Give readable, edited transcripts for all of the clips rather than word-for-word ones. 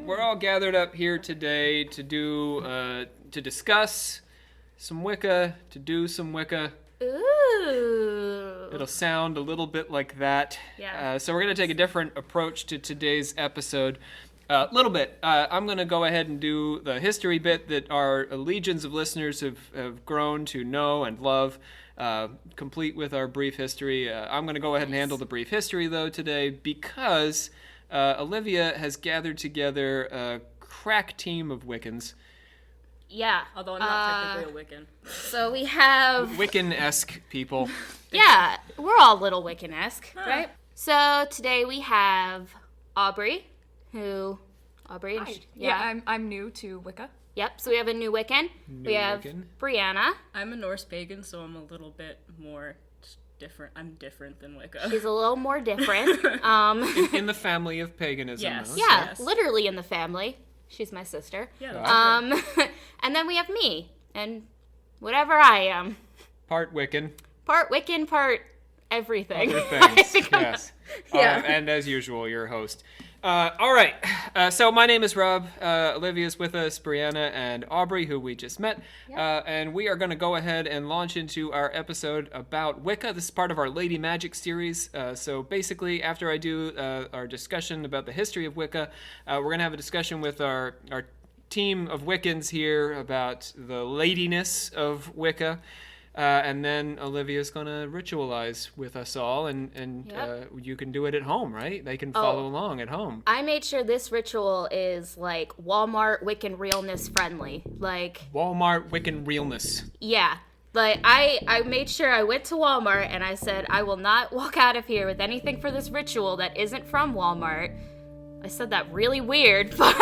we're all gathered up here today to discuss some Wicca, to do some Wicca. Ooh. It'll sound a little bit like that. Yeah. So we're going to take a different approach to today's episode. A little bit. I'm going to go ahead and do the history bit that our legions of listeners have grown to know and love, complete with our brief history. I'm going to go ahead and handle the brief history, though, today because Olivia has gathered together a crack team of Wiccans. Yeah. Although I'm not technically a Wiccan. So we have... Wiccan-esque people. Yeah, we're all little Wiccan-esque, right? So today we have Aubrey, Aubrey? Hi. Yeah, I'm new to Wicca. Yep, so we have a new Wiccan. We have Brianna. I'm a Norse pagan, so I'm a little bit more different. I'm different than Wicca. She's a little more different. In the family of paganism. Yes. Though. Yeah, Yes. literally in the family. She's my sister. Yeah, that's different. And then we have me, and whatever I am. Part Wiccan. Part Wiccan, part everything. Other I things, think I'm- yes. Yeah. And as usual, your host. All right. So my name is Rob. Olivia's with us, Brianna and Aubrey, who we just met. And we are going to go ahead and launch into our episode about Wicca. This is part of our Lady Magic series. So basically, after I do our discussion about the history of Wicca, we're going to have a discussion with our team of Wiccans here about the ladiness of Wicca. And then Olivia's going to ritualize with us all, and you can do it at home, right? They can follow along at home. I made sure this ritual is, like, Walmart Wiccan realness friendly. Like... Walmart Wiccan realness. Yeah. Like, I made sure I went to Walmart, and I said, I will not walk out of here with anything for this ritual that isn't from Walmart. I said that really weird, but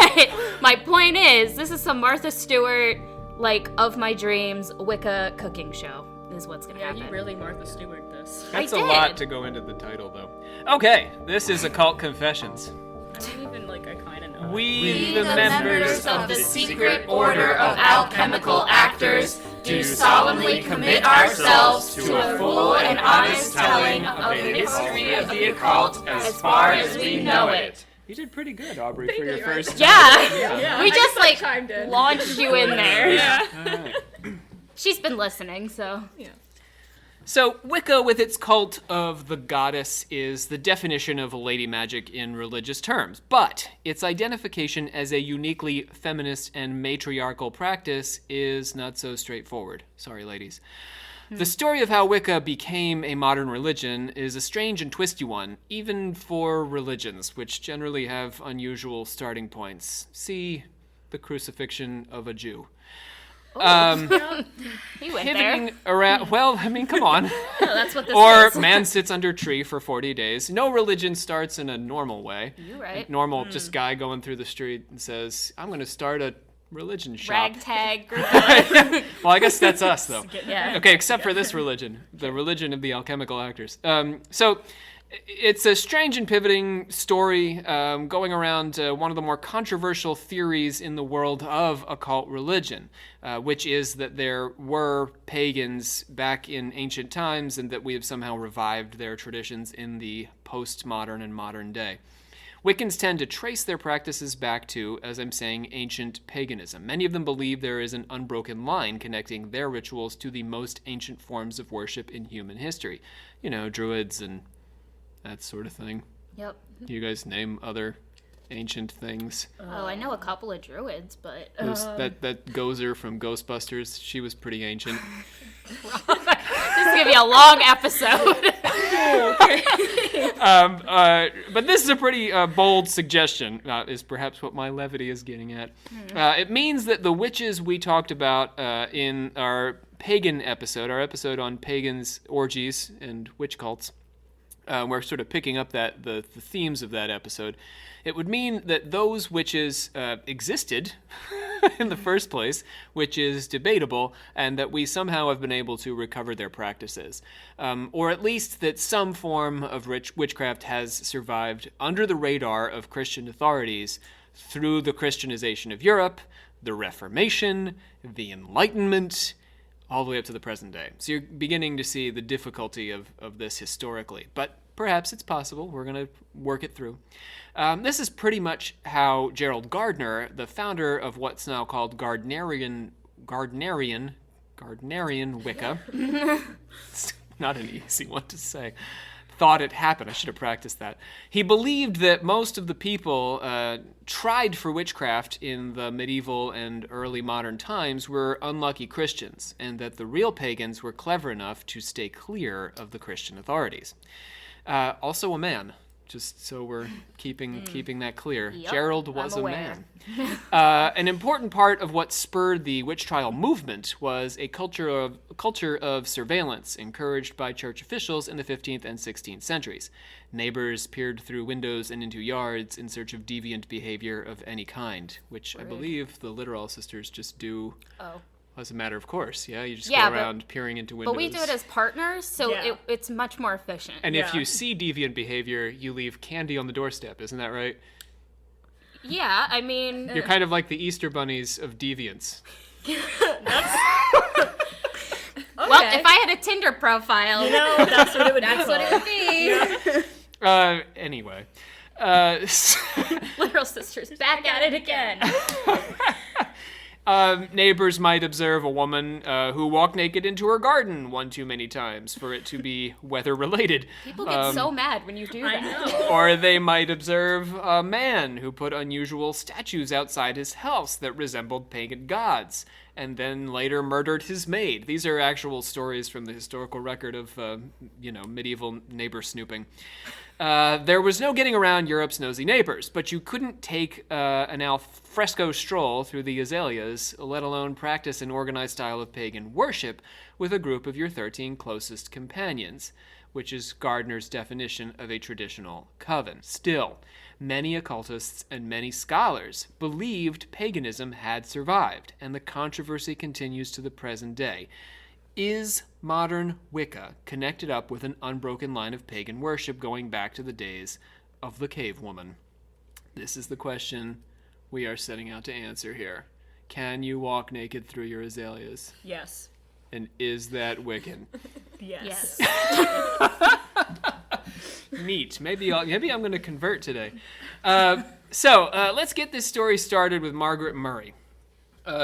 my point is, this is some Martha Stewart... like, of my dreams, Wicca cooking show is what's gonna happen. You really Martha Stewart this. That's I a did. lot to go into the title, though. Okay, this is Occult Confessions. I don't even, I kind of know. We, the members of the secret order of alchemical actors, do solemnly commit ourselves to a full and honest telling of the history of the occult as far as we know it. You did pretty good, Aubrey, for your first Yeah, we I just, like, chimed in. launched you in there. Yeah. All right. She's been listening, so... Yeah. So, Wicca, with its cult of the goddess, is the definition of lady magic in religious terms. But its identification as a uniquely feminist and matriarchal practice is not so straightforward. Sorry, ladies. The story of how Wicca became a modern religion is a strange and twisty one, even for religions, which generally have unusual starting points. See the crucifixion of a Jew. He went Pivoting there. around, well, I mean, come on. No, that's what this Or is. man sits under tree for 40 days. No religion starts in a normal way. You're right. Normal, just guy going through the street and says, I'm going to start a religion shop. Ragtag group. Well, I guess that's us, though. Yeah. Okay, except for this religion, the religion of the alchemical actors. So it's a strange and pivoting story going around one of the more controversial theories in the world of occult religion, which is that there were pagans back in ancient times and that we have somehow revived their traditions in the postmodern and modern day. Wiccans tend to trace their practices back to, as I'm saying, ancient paganism. Many of them believe there is an unbroken line connecting their rituals to the most ancient forms of worship in human history. You know, druids and that sort of thing. Yep. You guys name other ancient things. Oh, I know a couple of druids, but... That Gozer from Ghostbusters, she was pretty ancient. This is going to be a long episode. But this is a pretty bold suggestion, is perhaps what my levity is getting at. It means that the witches we talked about in our pagan episode, our episode on pagans, orgies, and witch cults, we're sort of picking up the themes of that episode. It would mean that those witches existed in the first place, which is debatable, and that we somehow have been able to recover their practices. Or at least that some form of witchcraft has survived under the radar of Christian authorities through the Christianization of Europe, the Reformation, the Enlightenment, all the way up to the present day. So you're beginning to see the difficulty of this historically. But perhaps it's possible. We're going to work it through. This is pretty much how Gerald Gardner, the founder of what's now called Gardnerian Wicca, it's not an easy one to say, thought it happened. I should have practiced that. He believed that most of the people tried for witchcraft in the medieval and early modern times were unlucky Christians, and that the real pagans were clever enough to stay clear of the Christian authorities. Also a man, just so we're keeping that clear. Yep, Gerald was I'm a aware. man. An important part of what spurred the witch trial movement was a culture of surveillance encouraged by church officials in the 15th and 16th centuries. Neighbors peered through windows and into yards in search of deviant behavior of any kind, which I believe the Literal sisters just do as a matter of course. Yeah, you just go around peering into windows. But we do it as partners, so it's much more efficient. And if you see deviant behavior, you leave candy on the doorstep, isn't that right? Yeah, I mean... You're kind of like the Easter bunnies of deviants. Well, if I had a Tinder profile... You know, that's what it would be. That's what it would be. Anyway. Literal sisters, back at it again. Neighbors might observe a woman who walked naked into her garden one too many times for it to be weather-related. People get so mad when you do that. I know. Or they might observe a man who put unusual statues outside his house that resembled pagan gods, and then later murdered his maid. These are actual stories from the historical record of, medieval neighbor snooping. There was no getting around Europe's nosy neighbors, but you couldn't take an al fresco stroll through the azaleas, let alone practice an organized style of pagan worship with a group of your 13 closest companions, which is Gardner's definition of a traditional coven. Still, many occultists and many scholars believed paganism had survived, and the controversy continues to the present day. Is modern Wicca connected up with an unbroken line of pagan worship going back to the days of the cave woman? This is the question we are setting out to answer here. Can you walk naked through your azaleas? Yes. And is that Wiccan? Yes. Neat. Maybe I'm going to convert today. So let's get this story started with Margaret Murray.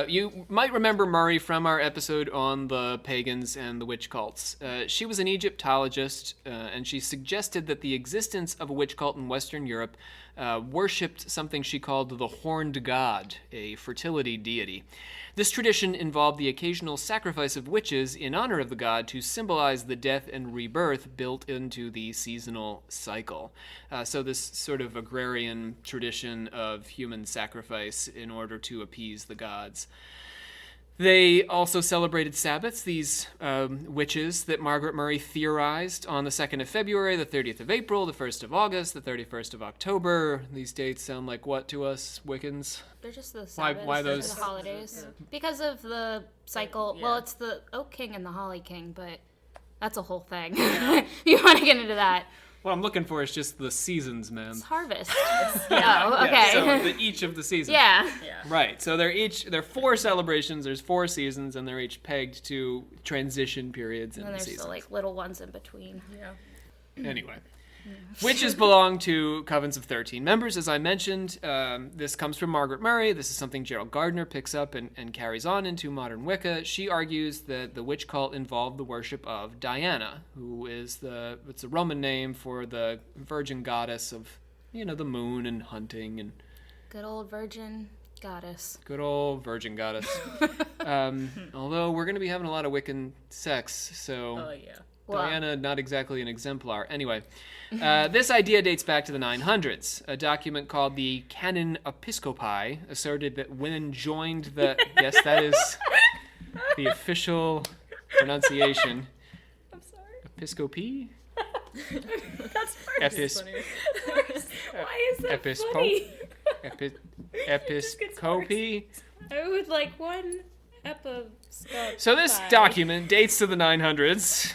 You might remember Murray from our episode on the pagans and the witch cults. She was an Egyptologist, and she suggested that the existence of a witch cult in Western Europe worshipped something she called the horned god, a fertility deity. This tradition involved the occasional sacrifice of witches in honor of the god to symbolize the death and rebirth built into the seasonal cycle. So this sort of agrarian tradition of human sacrifice in order to appease the gods. They also celebrated Sabbaths, these witches that Margaret Murray theorized on the 2nd of February, the 30th of April, the 1st of August, the 31st of October. These dates sound like what to us, Wiccans? They're just the Sabbaths, why those? the holidays. Yeah. Because of the cycle. Yeah. Well, it's the Oak King and the Holly King, but that's a whole thing. Yeah. You want to get into that. What I'm looking for is just the seasons, man. It's harvest. Oh, okay. Yeah, so each of the seasons. Yeah. Right. So they're 4 celebrations. There's 4 seasons, and they're each pegged to transition periods in the seasons. And there's like little ones in between. Yeah. Anyway. Witches belong to covens of 13 members, as I mentioned. This comes from Margaret Murray. This is something Gerald Gardner picks up and carries on into modern Wicca. She argues that the witch cult involved the worship of Diana, who is it's a Roman name for the virgin goddess of, the moon and hunting and... Good old virgin goddess. Good old virgin goddess. Although we're going to be having a lot of Wiccan sex, so... Oh, yeah. Diana, not exactly an exemplar. Anyway, this idea dates back to the 900s. A document called the Canon Episcopi asserted that women joined the... Yes, that is the official pronunciation. I'm sorry. Episcopi? That's funny. Why is that funny? Episcopi? I would like one episcope. So this document dates to the 900s.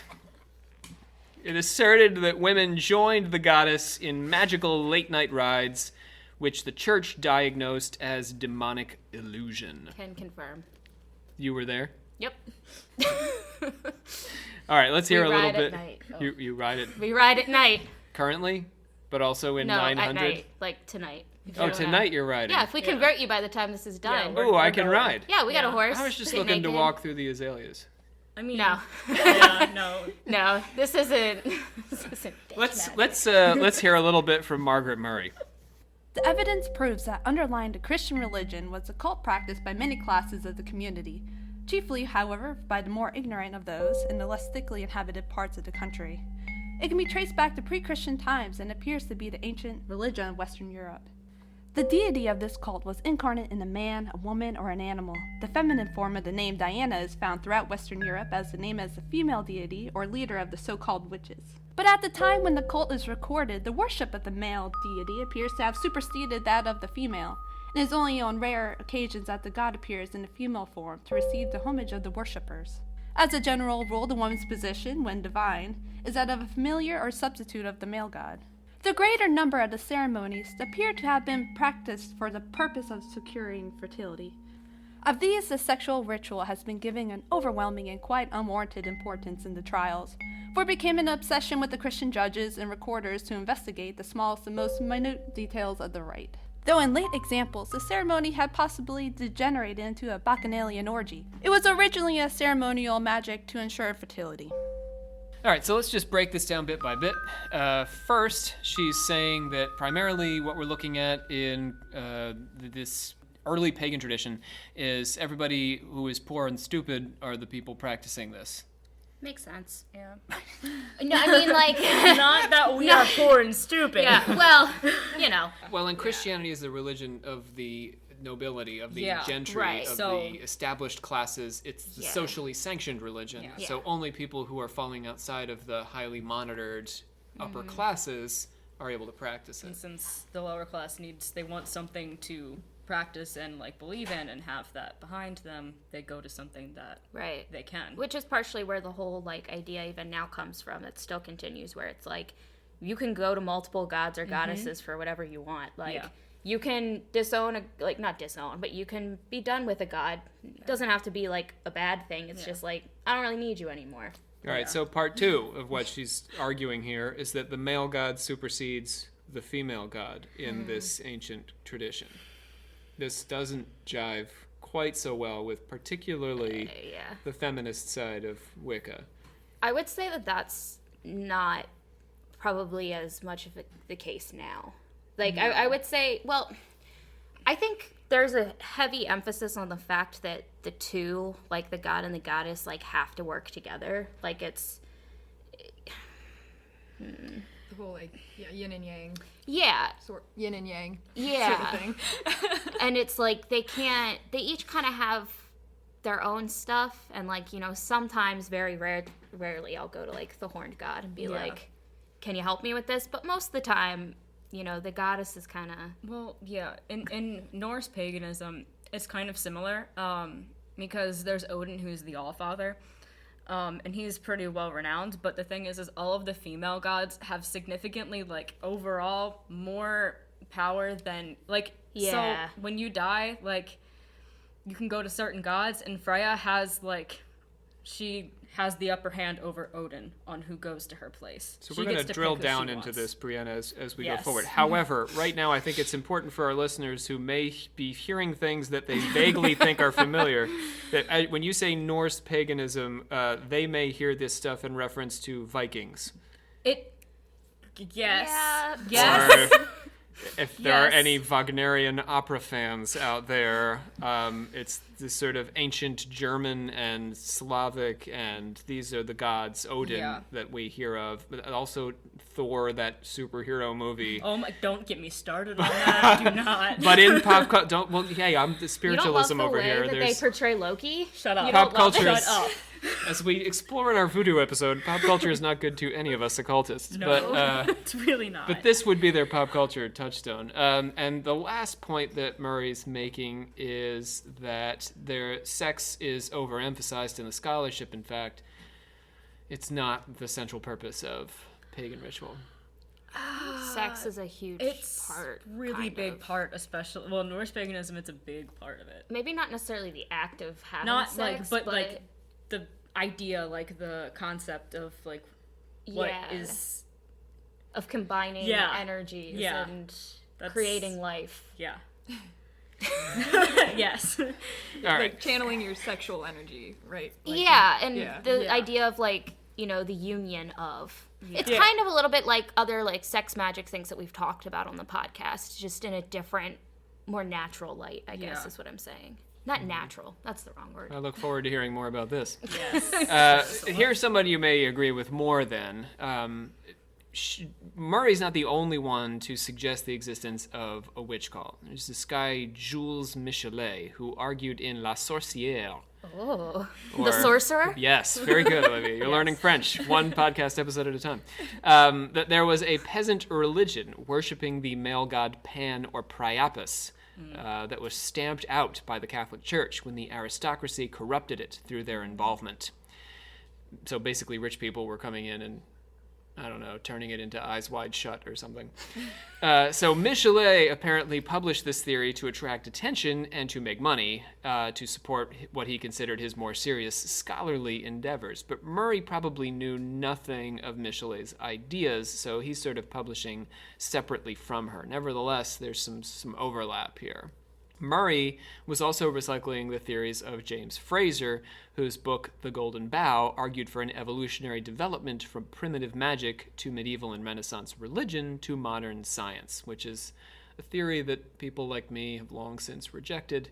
It asserted that women joined the goddess in magical late-night rides, which the church diagnosed as demonic illusion. Can confirm. You were there? Yep. All right, let's hear a little bit. Night. You ride it. We ride at night. currently, but also in No, 900? at night, like tonight. Oh, tonight you're riding. Yeah, if we convert you by the time this is done. we're- Oh, I can ride. Yeah, we got a horse. I was just Sit looking to naked. walk through the azaleas. I mean, No. yeah, no. No, this isn't. This isn't Let's hear a little bit from Margaret Murray. The evidence proves that underlying the Christian religion was a cult practice by many classes of the community, chiefly, however, by the more ignorant of those in the less thickly inhabited parts of the country. It can be traced back to pre-Christian times and appears to be the ancient religion of Western Europe. The deity of this cult was incarnate in a man, a woman, or an animal. The feminine form of the name Diana is found throughout Western Europe as the name as a female deity or leader of the so-called witches. But at the time when the cult is recorded, the worship of the male deity appears to have superseded that of the female, and it is only on rare occasions that the god appears in a female form to receive the homage of the worshippers. As a general rule, the woman's position, when divine, is that of a familiar or substitute of the male god. The greater number of the ceremonies appear to have been practiced for the purpose of securing fertility. Of these, the sexual ritual has been given an overwhelming and quite unwarranted importance in the trials, for it became an obsession with the Christian judges and recorders to investigate the smallest and most minute details of the rite. Though in late examples, the ceremony had possibly degenerated into a bacchanalian orgy. It was originally a ceremonial magic to ensure fertility. All right, so let's just break this down bit by bit. First, she's saying that primarily what we're looking at in this early pagan tradition is everybody who is poor and stupid are the people practicing this. Makes sense. Yeah. No, I mean, like. Not that we are poor and stupid. Yeah, well, you know. Well, and Christianity is the religion of the nobility, of the Yeah, gentry, right. of So- the established classes. It's the Yeah. socially sanctioned religion. Yeah. So only people who are falling outside of the highly monitored upper classes are able to practice it. And since the lower class they want something to practice and like believe in and have that behind them, they go to something that Right. they can. Which is partially where the whole, like, idea even now comes from. It still continues, where it's like, you can go to multiple gods or goddesses for whatever you want. Like, Yeah. you can not disown, but you can be done with a god. It doesn't have to be, like, a bad thing. It's just like, I don't really need you anymore. All right, so part two of what she's arguing here is that the male god supersedes the female god in this ancient tradition. This doesn't jive quite so well with particularly Yeah. the feminist side of Wicca. I would say that that's not probably as much of the case now. Like, I would say, well, I think there's a heavy emphasis on the fact that the two, like the god and the goddess, like, have to work together. Like, it's, The whole, like, yin and yang, yeah, yin and yang yeah. sort of thing. And it's like, they each kind of have their own stuff. And, like, you know, sometimes, very rarely, I'll go to, like, the horned god and be like, can you help me with this? But most of the time, you know, the goddess is kind of... Well, yeah, in Norse paganism, it's kind of similar, because there's Odin, who's the Allfather, and he's pretty well renowned, but the thing is all of the female gods have significantly, like, overall more power than, like, Yeah. so when you die, like, you can go to certain gods, and Freya has, like, she has the upper hand over Odin on who goes to her place. So She we're going gets to to drill pick who down she into wants. this, Brianna, as we go Yes. forward. However, right now I think it's important for our listeners who may be hearing things that they vaguely think are familiar, that when you say Norse paganism, they may hear this stuff in reference to Vikings. Yes. Yeah. Yes. Or if there are Yes. any Wagnerian opera fans out there, it's this sort of ancient German and Slavic, and these are the gods, Odin, Yeah. that we hear of. But also Thor, that superhero movie. Oh my! Don't get me started on that. Do not. But in pop culture, I'm the You don't love spiritualism the over way here. that they There's, portray Loki? Shut up. You Pop don't love culture it? is- Shut up. as we explore in our voodoo episode, pop culture is not good to any of us occultists. No, But it's really not. But this would be their pop culture touchstone. And the last point that Murray's making is that their sex is overemphasized in the scholarship. In fact, it's not the central purpose of pagan ritual. Sex is a huge it's part. really kind big of. part, especially well, Norse paganism. It's a big part of it. Maybe not necessarily the act of having Not sex, like, but like the idea, like the concept of like what is of combining Yeah. energies Yeah. and That's- creating life. Yeah. Yes. All right. Like channeling your sexual energy, right? Like, Yeah, and yeah. the Yeah. idea of like, you know, the union of. It's Yeah. kind of a little bit like other like sex magic things that we've talked about on the podcast, just in a different, more natural light, I guess Yeah. is what I'm saying. Not natural. That's the wrong word. I look forward to hearing more about this. Yes. Here's somebody you may agree with more than. Murray's not the only one to suggest the existence of a witch cult. There's this guy, Jules Michelet, who argued in La Sorcière. Oh, the Or- sorcerer? Yes, very good, Olivia. You're learning French, one podcast episode at a time. That there was a peasant religion worshipping the male god Pan or Priapus that was stamped out by the Catholic Church when the aristocracy corrupted it through their involvement. So basically, rich people were coming in and, I don't know, turning it into Eyes Wide Shut or something. So Michelet apparently published this theory to attract attention and to make money, to support what he considered his more serious scholarly endeavors. But Murray probably knew nothing of Michelet's ideas, so he's sort of publishing separately from her. Nevertheless, there's some overlap here. Murray was also recycling the theories of James Frazer, whose book The Golden Bough argued for an evolutionary development from primitive magic to medieval and Renaissance religion to modern science, which is a theory that people like me have long since rejected.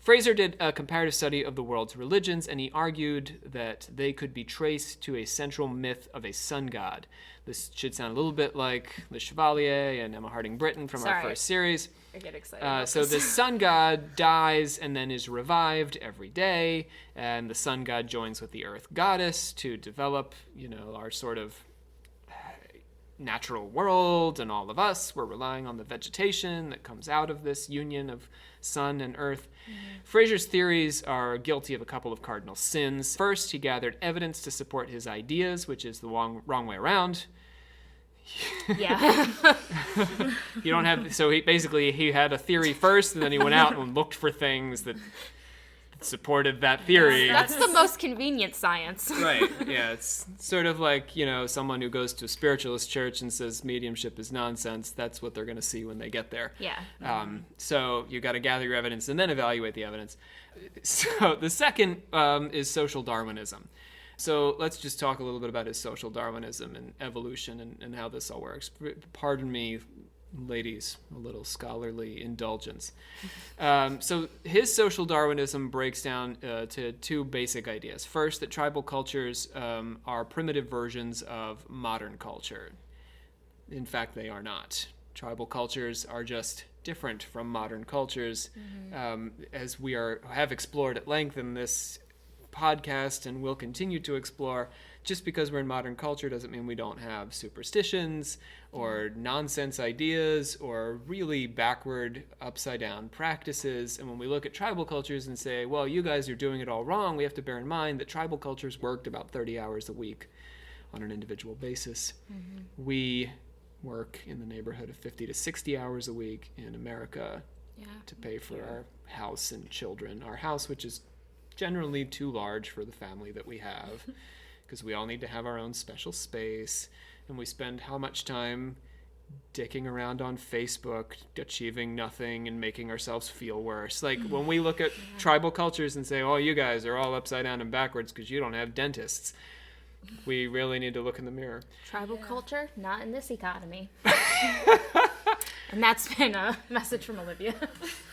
Frazer did a comparative study of the world's religions, and he argued that they could be traced to a central myth of a sun god. This should sound a little bit like Le Chevalier and Emma Harding Britton from our Sorry. first series. I get excited. So the sun god dies and then is revived every day, and the sun god joins with the earth goddess to develop, our sort of natural world, and all of us, we're relying on the vegetation that comes out of this union of sun and earth. Frazer's theories are guilty of a couple of cardinal sins. First, he gathered evidence to support his ideas, which is the wrong way around. Yeah. You don't have, so he had a theory first, and then he went out and looked for things that supported that theory. That's the most convenient science. Right. Yeah, it's sort of like, someone who goes to a spiritualist church and says mediumship is nonsense. That's what they're going to see when they get there. Yeah. So you got to gather your evidence and then evaluate the evidence. So the second is social Darwinism. So let's just talk a little bit about his social Darwinism and evolution and how this all works. Pardon me, ladies, a little scholarly indulgence. So his social Darwinism breaks down to two basic ideas. First, that tribal cultures are primitive versions of modern culture. In fact, they are not. Tribal cultures are just different from modern cultures, as we have explored at length in this podcast and will continue to explore. Just because we're in modern culture doesn't mean we don't have superstitions or nonsense ideas or really backward, upside down practices. And when we look at tribal cultures and say, well, you guys are doing it all wrong, we have to bear in mind that tribal cultures worked about 30 hours a week on an individual basis. We work in the neighborhood of 50 to 60 hours a week in America to pay for our house and children. Our house, which is generally too large for the family that we have, because we all need to have our own special space, and we spend how much time dicking around on Facebook, achieving nothing and making ourselves feel worse. Like when we look at tribal cultures and say, oh, you guys are all upside down and backwards because you don't have dentists, we really need to look in the mirror. Tribal culture, not in this economy. And that's been a message from Olivia.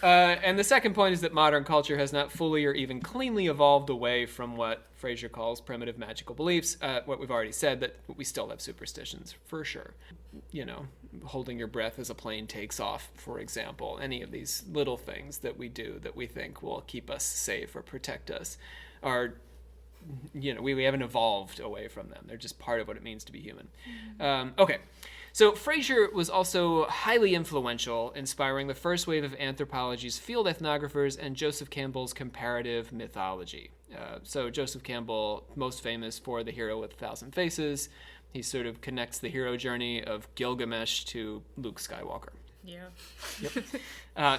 And the second point is that modern culture has not fully or even cleanly evolved away from what Frazer calls primitive magical beliefs. What we've already said, that we still have superstitions, for sure. Holding your breath as a plane takes off, for example. Any of these little things that we do that we think will keep us safe or protect us are, we haven't evolved away from them. They're just part of what it means to be human. Okay. So Frazer was also highly influential, inspiring the first wave of anthropology's field ethnographers and Joseph Campbell's comparative mythology. So Joseph Campbell, most famous for The Hero with 1,000 Faces. He sort of connects the hero journey of Gilgamesh to Luke Skywalker. Yeah.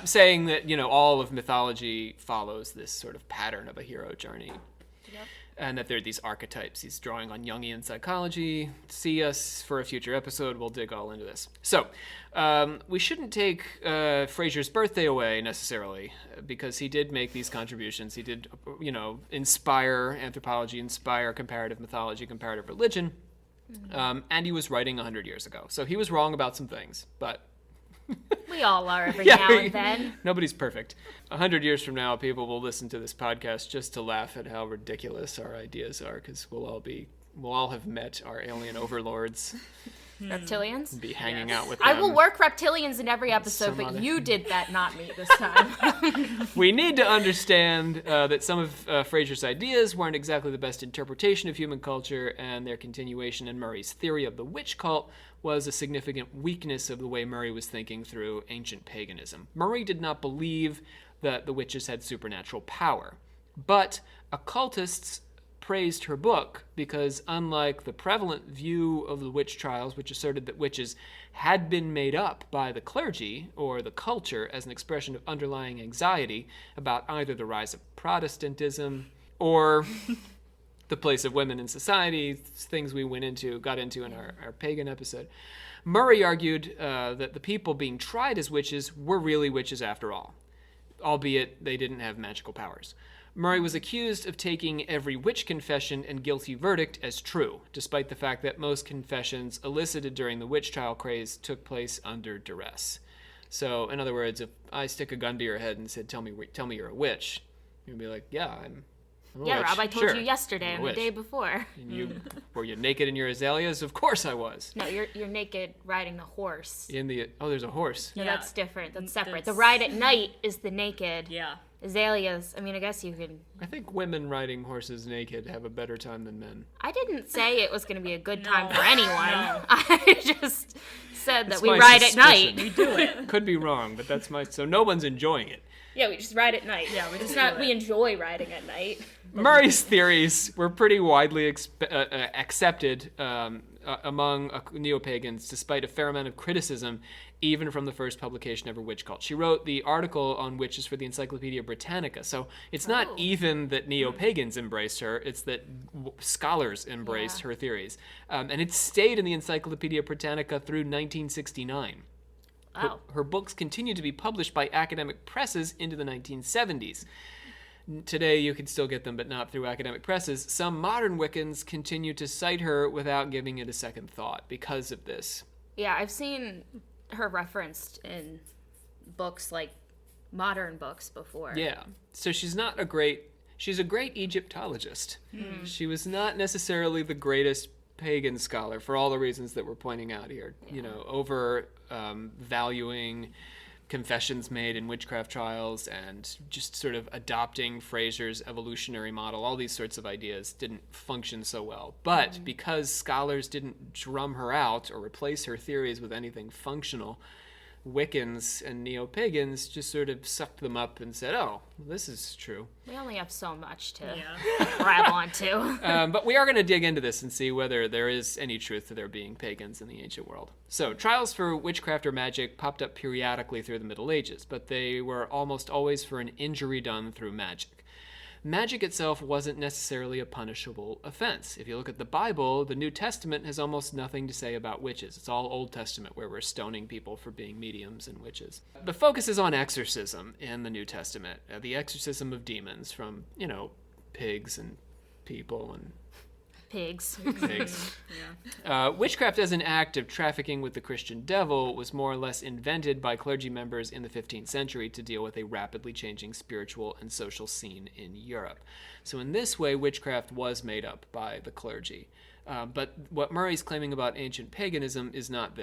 Saying that, all of mythology follows this sort of pattern of a hero journey. Did and that there are these archetypes. He's drawing on Jungian psychology. See us for a future episode. We'll dig all into this. So, we shouldn't take Fraser's birthday away necessarily, because he did make these contributions. He did, inspire anthropology, inspire comparative mythology, comparative religion, and he was writing 100 years ago. So he was wrong about some things, but... We all are every now and then. Nobody's perfect. 100 years from now, people will listen to this podcast just to laugh at how ridiculous our ideas are, because we'll all have met our alien overlords. Reptilians? And be hanging out with them. I will work reptilians in every episode, but you did that, not me this time. We need to understand that some of Fraser's ideas weren't exactly the best interpretation of human culture, and their continuation in Murray's theory of the witch cult was a significant weakness of the way Murray was thinking through ancient paganism. Murray did not believe that the witches had supernatural power, but occultists praised her book because, unlike the prevalent view of the witch trials, which asserted that witches had been made up by the clergy or the culture as an expression of underlying anxiety about either the rise of Protestantism or the place of women in society, things we got into in our pagan episode, Murray argued that the people being tried as witches were really witches after all, albeit they didn't have magical powers. Murray was accused of taking every witch confession and guilty verdict as true, despite the fact that most confessions elicited during the witch trial craze took place under duress. So, in other words, if I stick a gun to your head and said, tell me you're a witch, you'd be like, yeah, I'm a Yeah, witch. Rob, I told Sure, you yesterday I'm and a the witch. day before. And were you naked in your azaleas? Of course I was. No, you're naked riding the horse. There's a horse. No, Yeah. that's different. That's separate. The That's- ride at night is the naked. Yeah. Azaleas. I mean, I guess you can. I think women riding horses naked have a better time than men. I didn't say it was going to be a good time No. for anyone. No. I just said that That's we my ride at suspicion. night. We do it. Could be wrong, but so no one's enjoying it. Yeah, we just ride at night. Yeah, we just It's not. do We it. enjoy riding at night. Murray's theories were pretty widely accepted among neo-pagans, despite a fair amount of criticism, even from the first publication of her witch cult. She wrote the article on witches for the Encyclopedia Britannica, so it's not even that neo-pagans embraced her, it's that scholars embraced her theories. And it stayed in the Encyclopedia Britannica through 1969. Wow. Her books continued to be published by academic presses into the 1970s. Today, you can still get them, but not through academic presses. Some modern Wiccans continue to cite her without giving it a second thought because of this. Yeah, I've seen her referenced in books like modern books before. Yeah. So she's a great Egyptologist. She was not necessarily the greatest pagan scholar for all the reasons that we're pointing out here. Over valuing confessions made in witchcraft trials and just sort of adopting Fraser's evolutionary model. All these sorts of ideas didn't function so well. But because scholars didn't drum her out or replace her theories with anything functional, Wiccans and neo-pagans just sort of sucked them up and said, oh, this is true. We only have so much to Yeah. grab onto. But we are going to dig into this and see whether there is any truth to there being pagans in the ancient world. So, trials for witchcraft or magic popped up periodically through the Middle Ages, but they were almost always for an injury done through magic. Magic itself wasn't necessarily a punishable offense. If you look at the Bible, the New Testament has almost nothing to say about witches. It's all Old Testament, where we're stoning people for being mediums and witches. The focus is on exorcism in the New Testament, the exorcism of demons from, pigs and people and Pigs. pigs. Witchcraft as an act of trafficking with the Christian devil was more or less invented by clergy members in the 15th century to deal with a rapidly changing spiritual and social scene in Europe. So in this way, witchcraft was made up by the clergy. But what Murray's claiming about ancient paganism is not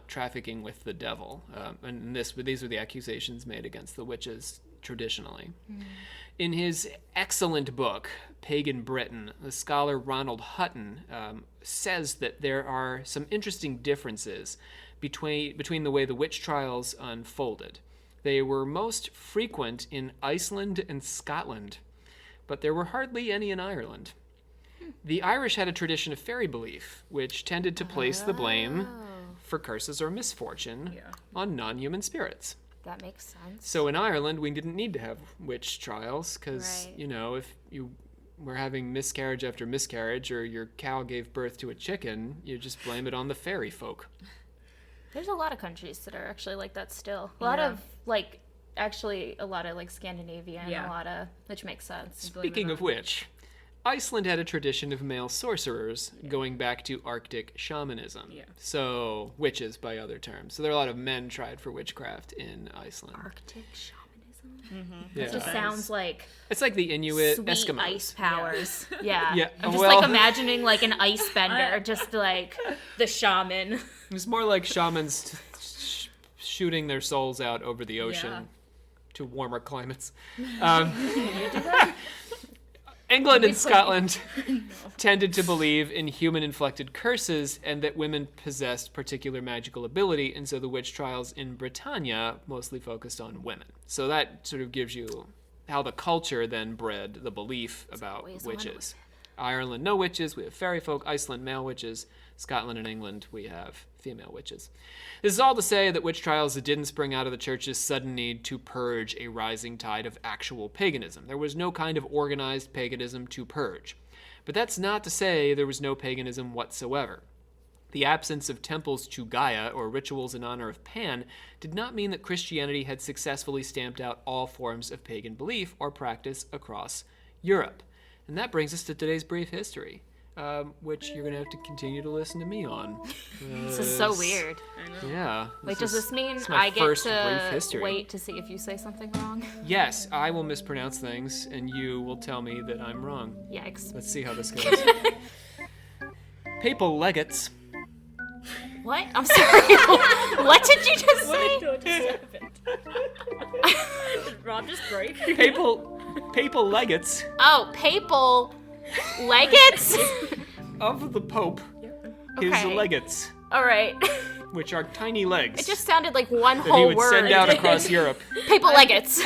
trafficking with the devil. And these were the accusations made against the witches traditionally. In his excellent book, Pagan Britain, the scholar Ronald Hutton says that there are some interesting differences between the way the witch trials unfolded. They were most frequent in Iceland and Scotland, but there were hardly any in Ireland. The Irish had a tradition of fairy belief, which tended to place the blame for curses or misfortune on non-human spirits. That makes sense. So in Ireland, we didn't need to have witch trials because, Right. if you we're having miscarriage after miscarriage, or your cow gave birth to a chicken, you just blame it on the fairy folk. There's a lot of countries that are actually like that still. A lot of like Scandinavia and a lot of, which makes sense. Speaking of which, Iceland had a tradition of male sorcerers going back to Arctic shamanism. Yeah. So, witches by other terms. So there are a lot of men tried for witchcraft in Iceland. Arctic shamanism. Yeah. It just sounds like It's like the Inuit sweet Eskimos. ice powers. Yeah. Yeah, I'm just well- like imagining like an ice bender, just like the shaman. It's more like shamans shooting their souls out over the ocean to warmer climates. England and Scotland tended to believe in human-inflicted curses and that women possessed particular magical ability, and so the witch trials in Britannia mostly focused on women. So that sort of gives you how the culture then bred the belief about always on witches. Ireland, no witches. We have fairy folk. Iceland, male witches. Scotland and England, we have female witches. This is all to say that witch trials didn't spring out of the church's sudden need to purge a rising tide of actual paganism. There was no kind of organized paganism to purge. But that's not to say there was no paganism whatsoever. The absence of temples to Gaia or rituals in honor of Pan did not mean that Christianity had successfully stamped out all forms of pagan belief or practice across Europe. And that brings us to today's brief history, which you're going to have to continue to listen to me on. This is so weird. Yeah. Wait, does this mean is my I get first brief to history. wait to see if you say something wrong? Yes, I will mispronounce things, and you will tell me that I'm wrong. Yikes. Let's see how this goes. Papal legates. What? I'm sorry. What did you just say? What just happened? Did Rob just break? Papal legates Oh, papal legates? of the Pope. His Okay. legates, All right. which are tiny legs It just sounded like one that he whole would word. send out across Europe. Papal legates.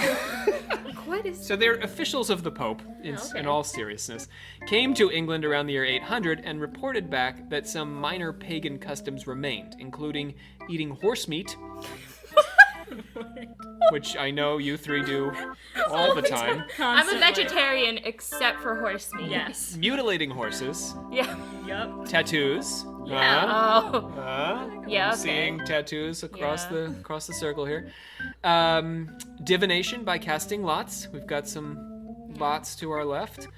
So they're officials of the Pope, in all seriousness, came to England around the year 800 and reported back that some minor pagan customs remained, including eating horse meat, which I know you three do all the time, I'm a vegetarian except for horse meat. Yes. mutilating horses, Yeah. Yup. tattoos. Oh. Yeah, I'm okay. seeing tattoos across Yeah. the circle here. Divination by casting lots. We've got some lots to our left.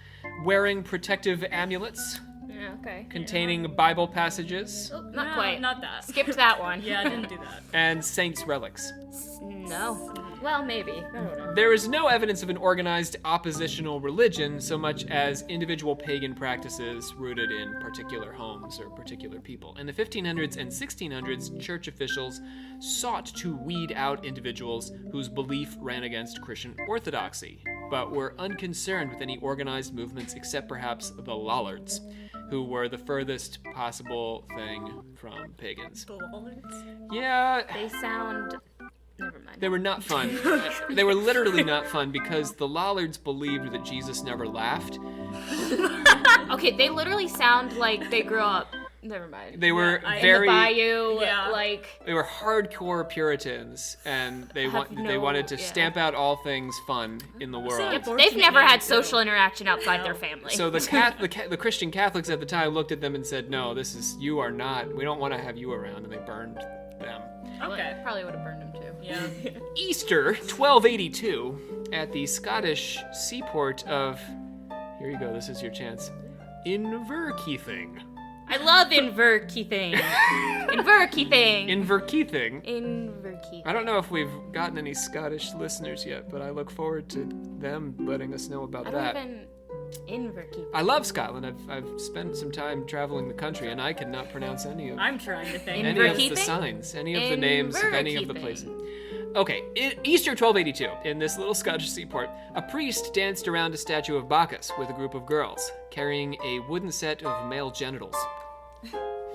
Wearing protective amulets Yeah, okay. containing Bible passages Oh, not No, quite. Not that. Skipped that one. Yeah, I didn't do that. and saints' relics. No. Well, maybe. I don't know. There is no evidence of an organized oppositional religion so much as individual pagan practices rooted in particular homes or particular people. In the 1500s and 1600s, church officials sought to weed out individuals whose belief ran against Christian orthodoxy, but were unconcerned with any organized movements except perhaps the Lollards, who were the furthest possible thing from pagans. The Lollards? Yeah, They sound. Never mind. they were not fun. They were literally not fun because the Lollards believed that Jesus never laughed. Okay, they literally sound like they grew up. Never mind. They were I- in the very, Bayou, Yeah. like. they were hardcore Puritans, and they they wanted to stamp out all things fun in the world. They've never had social interaction outside their family. So the the Christian Catholics at the time looked at them and said, "No, you are not. We don't want to have you around," and they burned them. Okay. Probably would have burned him too. Yeah. Easter 1282 at the Scottish seaport of, here you go, this is your chance, Inverkeithing. I love Inverkeithing. Inverkeithing. Inverkeithing. Inverkeithing. I don't know if we've gotten any Scottish listeners yet, but I look forward to them letting us know about I that. live in Inverkeithing. I love Scotland. I've spent some time traveling the country, and I cannot pronounce any of I'm trying to think. any of the Inverkeithing? signs, any of the names of any of the Inverkeithing. places. Okay, Easter 1282, in this little Scottish seaport, a priest danced around a statue of Bacchus with a group of girls, carrying a wooden set of male genitals.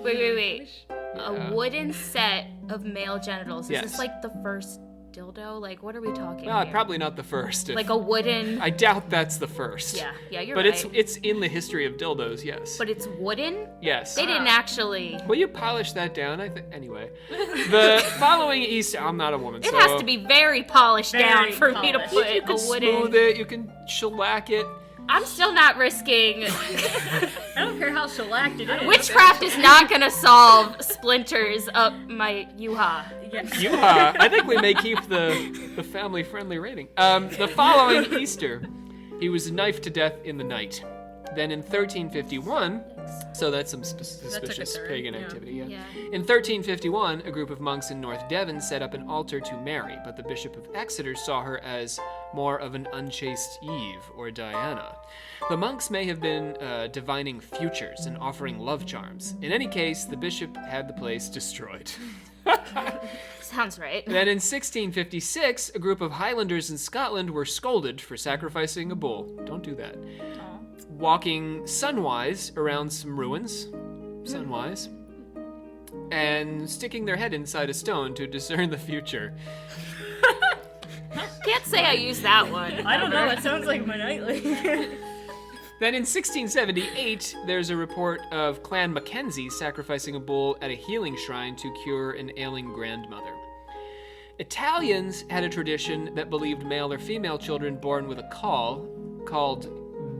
Wait. A wooden set of male genitals. Is Yes. this like the first dildo? Like, what are we talking Well, here? probably not the first. Like a wooden. I doubt that's the first. Yeah, you're But right. it's in the history of dildos, yes. But it's wooden? Yes. They didn't actually. Will you polish that down? Anyway, the following Easter, I'm not a woman, It so has to be very polished Very down for me to polished. put you can a wooden. smooth it, you can shellac it. I'm still not risking. I don't care how shellacked it is. Witchcraft is not gonna solve splinters up my yuha. Yuha. I think we may keep the family-friendly rating. The following Easter, he was knifed to death in the night. Then in 1351, so that's some suspicious turn, pagan yeah. activity, yeah. Yeah. In 1351, a group of monks in North Devon set up an altar to Mary, but the Bishop of Exeter saw her as more of an unchaste Eve or Diana. The monks may have been divining futures and offering love charms. In any case, the bishop had the place destroyed. Sounds right. Then in 1656, a group of Highlanders in Scotland were scolded for sacrificing a bull. Don't do that. Walking sunwise around some ruins, sunwise, and sticking their head inside a stone to discern the future. Can't say I used that one. I don't know. It sounds like my nightly. Then in 1678, there's a report of Clan Mackenzie sacrificing a bull at a healing shrine to cure an ailing grandmother. Italians had a tradition that believed male or female children born with a caul, called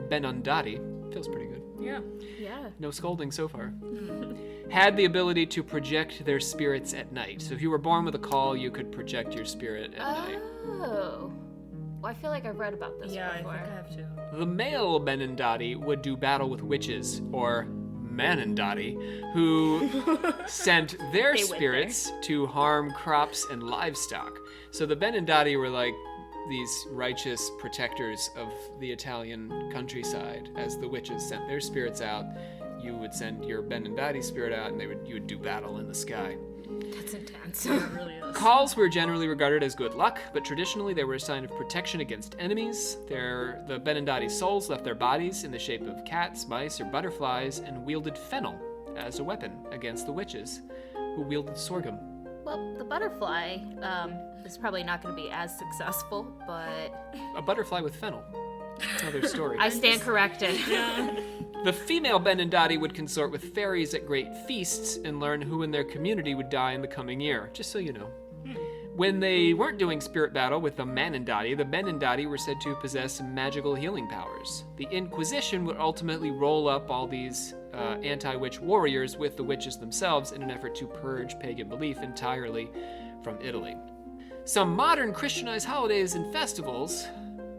benondati, feels pretty good, Yeah. Yeah. no scolding so far, had the ability to project their spirits at night. So if you were born with a caul, you could project your spirit at night. Oh. Well, I feel like I've read about this Yeah, I before. think I have to. The male benondati would do battle with witches, or manondati, who sent their They went spirits to harm crops and livestock. So the benondati were like these righteous protectors of the Italian countryside. As the witches sent their spirits out, you would send your benondati spirit out, and you would do battle in the sky. That's intense. It really is. Calls were generally regarded as good luck, but traditionally they were a sign of protection against enemies. The benondati souls left their bodies in the shape of cats, mice, or butterflies and wielded fennel as a weapon against the witches, who wielded sorghum. Well, the butterfly is probably not going to be as successful, but A butterfly with fennel. Another story. I stand corrected. The female benondati would consort with fairies at great feasts and learn who in their community would die in the coming year, just so you know. When they weren't doing spirit battle with the manondati, the benondati were said to possess magical healing powers. The Inquisition would ultimately roll up all these anti-witch warriors with the witches themselves in an effort to purge pagan belief entirely from Italy. Some modern Christianized holidays and festivals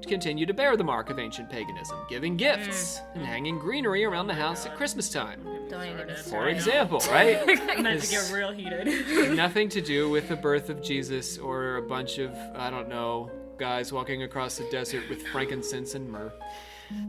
continue to bear the mark of ancient paganism, giving gifts and hanging greenery around the house at Christmas time. Don't even get me For started. example, right? I'm about to It's get real heated. nothing to do with the birth of Jesus or a bunch of, I don't know, guys walking across the desert with frankincense and myrrh.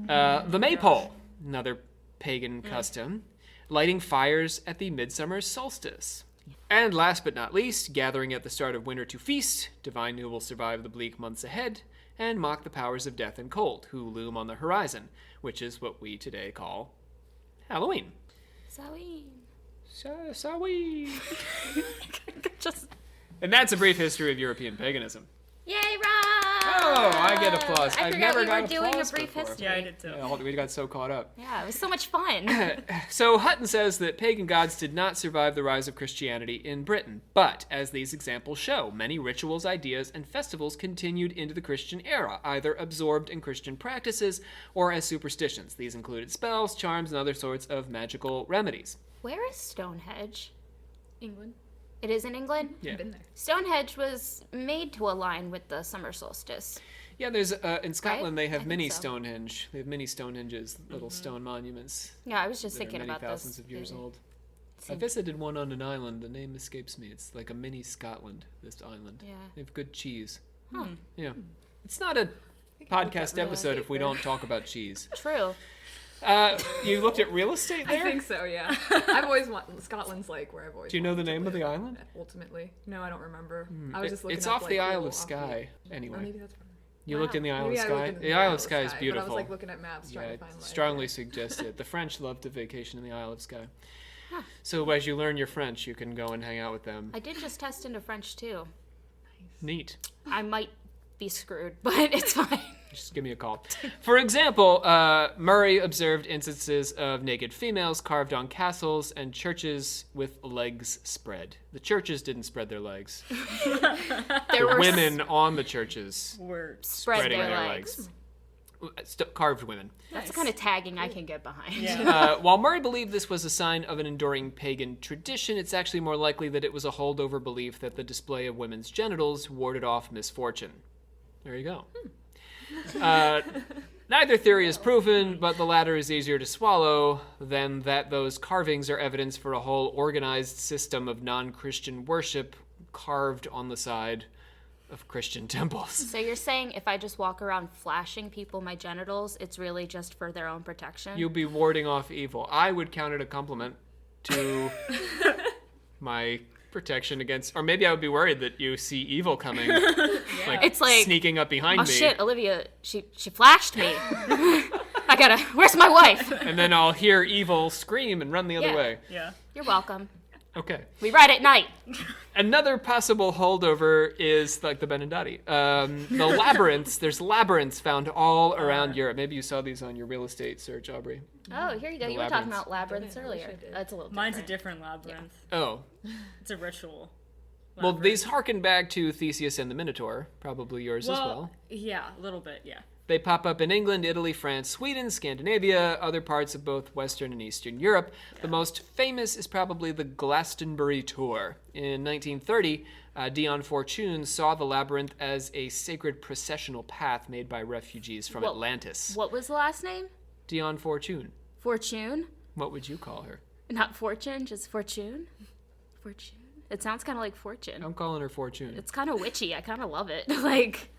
The maypole, another pagan custom, lighting fires at the midsummer solstice. And last but not least, gathering at the start of winter to feast, divine who will survive the bleak months ahead, and mock the powers of death and cold who loom on the horizon, which is what we today call Halloween. Zoe. Samhain. Just. And that's a brief history of European paganism. Yay, Rob! Oh, I get applause. I I've forgot never we were got doing a applause brief before. history. Yeah, I did too. Yeah, we got so caught up. Yeah, it was so much fun. So Hutton says that pagan gods did not survive the rise of Christianity in Britain, but as these examples show, many rituals, ideas, and festivals continued into the Christian era, either absorbed in Christian practices or as superstitions. These included spells, charms, and other sorts of magical remedies. Where is Stonehenge? England. It is in England? Yeah. Been there. Stonehenge was made to align with the summer solstice. Yeah, there's in Scotland they I have think mini so. Stonehenge. They have mini Stonehenges, little stone monuments Yeah, I was just that are thinking many about thousands this. of years old. I Seems- visited one on an island. The name escapes me. It's like a mini Scotland. This island. Yeah. They have good cheese. Huh. Yeah. It's not a podcast episode if we don't talk about cheese. True. You looked at real estate I there? think so, yeah. I've always wanted, Scotland's like where I've always Do you know the wanted to name of the live, island? Ultimately. No, I don't remember. I was just looking It's up, off like, the Isle cool of Skye, Oh, anyway. maybe that's where. You looked in the Isle of Maybe I looked Skye? in The Isle of Skye is But I beautiful. was like looking at maps trying Yeah, to find like strongly suggested. The French love to vacation in the Isle of Skye. So as you learn your French, you can go and hang out with them. I did just test into French too. Neat. I might be screwed, but it's fine. Just give me a call. For example, Murray observed instances of naked females carved on castles and churches with legs spread. The churches didn't spread their legs. There The were women on the churches Word. spread spreading their their legs. legs. carved women. That's the kind of tagging I can get behind. Yeah. While Murray believed this was a sign of an enduring pagan tradition, it's actually more likely that it was a holdover belief that the display of women's genitals warded off misfortune. There you go. Neither theory is proven, but the latter is easier to swallow than that those carvings are evidence for a whole organized system of non-Christian worship carved on the side of Christian temples. So you're saying if I just walk around flashing people my genitals, it's really just for their own protection? You'll be warding off evil. I would count it a compliment to my protection against, or maybe I would be worried that you see evil coming, It's like, sneaking up behind oh me. shit, Olivia, she flashed me. I gotta, where's my wife? And then I'll hear evil scream and run the other Yeah. way. Yeah. You're welcome. Okay. We ride at night. Another possible holdover is like the Benedati. The labyrinths, there's labyrinths found all around Europe. Maybe you saw these on your real estate search, Aubrey. Oh, here you go. The You were talking labyrinths. about labyrinths I wish I earlier. did. That's a little Mine's a different. different labyrinth. Oh. It's a ritual. Well, labyrinth. these harken back to Theseus and the Minotaur, probably yours as well. Yeah, a little bit, yeah. They pop up in England, Italy, France, Sweden, Scandinavia, other parts of both Western and Eastern Europe. The most famous is probably the Glastonbury Tour. In 1930, Dion Fortune saw the labyrinth as a sacred processional path made by refugees from What- Atlantis. What was the last name? Dion Fortune. Fortune? What would you call her? Not Fortune, just Fortune? Fortune? It sounds kind of like Fortune. I'm calling her Fortune. It's kind of witchy. I kind of love it. Like,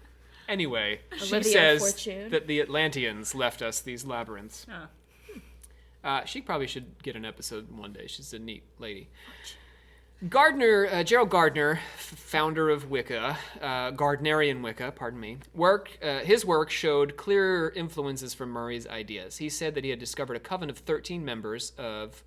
Anyway, she Olivia says Fortune. that the Atlanteans left us these labyrinths. Oh. She probably should get an episode one day. She's a neat lady. Gardner, Gerald Gardner, founder of Wicca, Gardnerian Wicca, pardon me, his work showed clear influences from Murray's ideas. He said that he had discovered a coven of 13 members of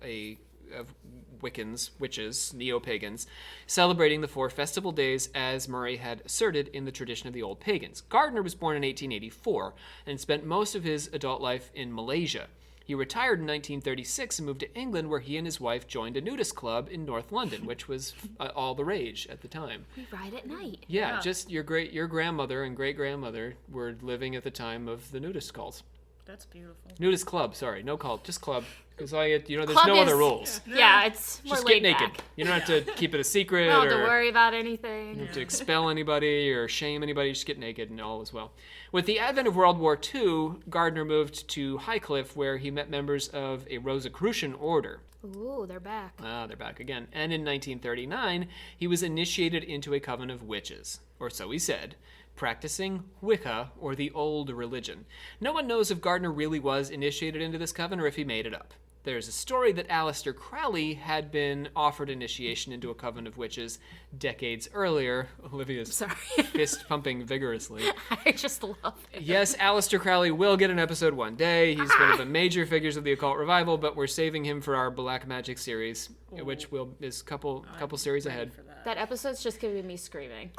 Wiccans, witches, neo-pagans, celebrating the 4 festival days as Murray had asserted in the tradition of the old pagans. Gardner was born in 1884 and spent most of his adult life in Malaysia. He retired in 1936 and moved to England, where he and his wife joined a nudist club in North London, which was all the rage at the time. we ride at night. Yeah, just your grandmother and great-grandmother were living at the time of the nudist cult. That's beautiful. Nudist club, sorry, no cult, just club. Because there's Club no is- other rules. Yeah, it's more Just laid get naked. back. You don't have to keep it a secret You don't have to or worry about anything. have to expel anybody or shame anybody. Just get naked and all is well. With the advent of World War II, Gardner moved to Highcliffe, where he met members of a Rosicrucian order. Ooh, they're back. Ah, they're back again. And in 1939, he was initiated into a coven of witches, or so he said, practicing Wicca, or the old religion. No one knows if Gardner really was initiated into this coven or if he made it up. There's a story that Aleister Crowley had been offered initiation into a coven of witches decades earlier. Olivia's Sorry. fist pumping vigorously. I just love it. Yes, Aleister Crowley will get an episode one day. He's one of the major figures of the occult revival, but we're saving him for our Black Magic series, which is couple series ahead. That episode's just giving me screaming.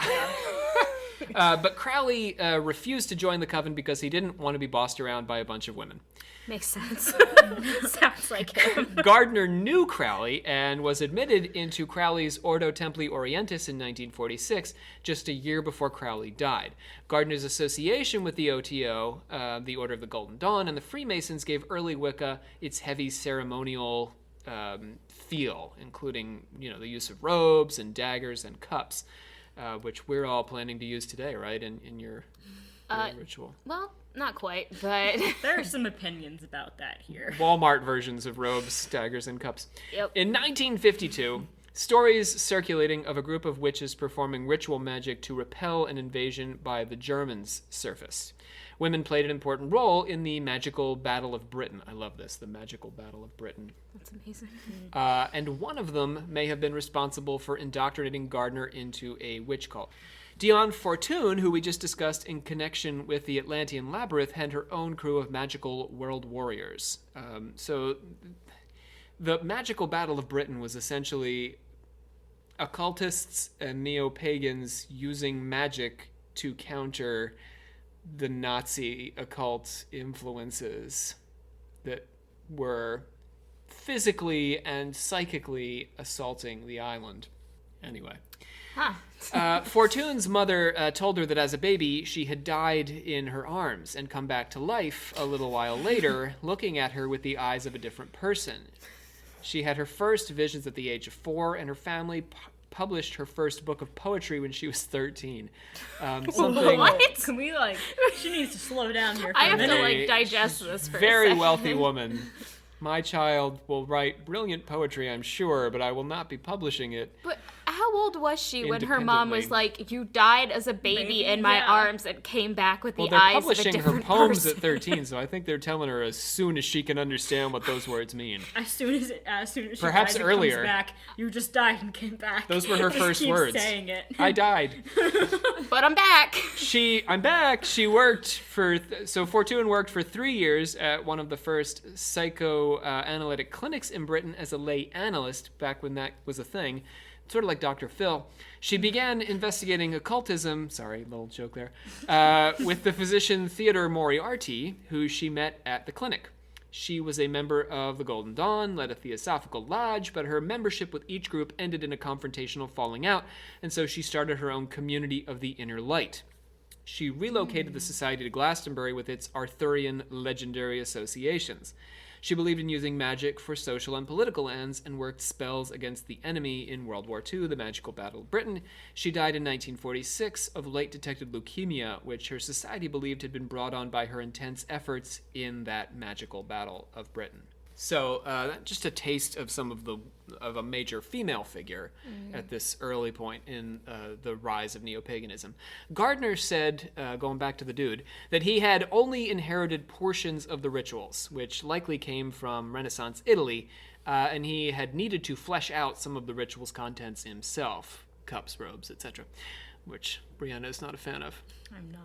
But Crowley refused to join the coven because he didn't want to be bossed around by a bunch of women. Makes sense. Sounds like him. Gardner knew Crowley and was admitted into Crowley's Ordo Templi Orientis in 1946, just a year before Crowley died. Gardner's association with the OTO, the Order of the Golden Dawn, and the Freemasons gave early Wicca its heavy ceremonial feel, including the use of robes and daggers and cups, which we're all planning to use today, right, in your ritual. Well, not quite, but There are some opinions about that here. Walmart versions of robes, daggers, and cups. Yep. In 1952, stories circulating of a group of witches performing ritual magic to repel an invasion by the Germans surfaced. Women played an important role in the magical Battle of Britain. I love this, the magical Battle of Britain. that's amazing. And one of them may have been responsible for indoctrinating Gardner into a witch cult. Dion Fortune, who we just discussed in connection with the Atlantean Labyrinth, had her own crew of magical world warriors. So the magical Battle of Britain was essentially occultists and neo-pagans using magic to counter the Nazi occult influences that were physically and psychically assaulting the island. Anyway. Huh. Fortune's mother told her that as a baby, she had died in her arms and come back to life a little while later, looking at her with the eyes of a different person. She had her first visions at the age of 4, and her family published her first book of poetry when she was 13. Something What? Can we, she needs to slow down here for I a have to, minute. digest this for a very second. wealthy woman. My child will write brilliant poetry, I'm sure, but I will not be publishing it. But how old was she when her mom was Independently. like, you died as a baby in my Yeah. arms and came back with Well, the they're eyes of a publishing her different poems person? at 13, so I think they're telling her as soon as she can understand what those words mean. As soon as she Perhaps dies and earlier. comes back, you just died and came back. Those were her Just first keep words. saying it. I died. But I'm back. I'm back. She worked so Fortune worked for 3 years at one of the first psychoanalytic clinics in Britain as a lay analyst, back when that was a thing, sort of like Dr. Phil. She began investigating occultism, sorry, little joke there, with the physician Theodore Moriarty, who she met at the clinic. She was a member of the Golden Dawn, led a theosophical lodge, but her membership with each group ended in a confrontational falling out, and so she started her own community of the Inner Light. She relocated the society to Glastonbury with its Arthurian legendary associations. She believed in using magic for social and political ends and worked spells against the enemy in World War II, the Magical Battle of Britain. She died in 1946 of late-detected leukemia, which her society believed had been brought on by her intense efforts in that Magical Battle of Britain. So, just a taste of of a major female figure at this early point in the rise of neo-paganism. Gardner said, going back to the dude, that he had only inherited portions of the rituals, which likely came from Renaissance Italy, and he had needed to flesh out some of the rituals' contents himself, cups, robes, etc., which Brianna is not a fan of. I'm not.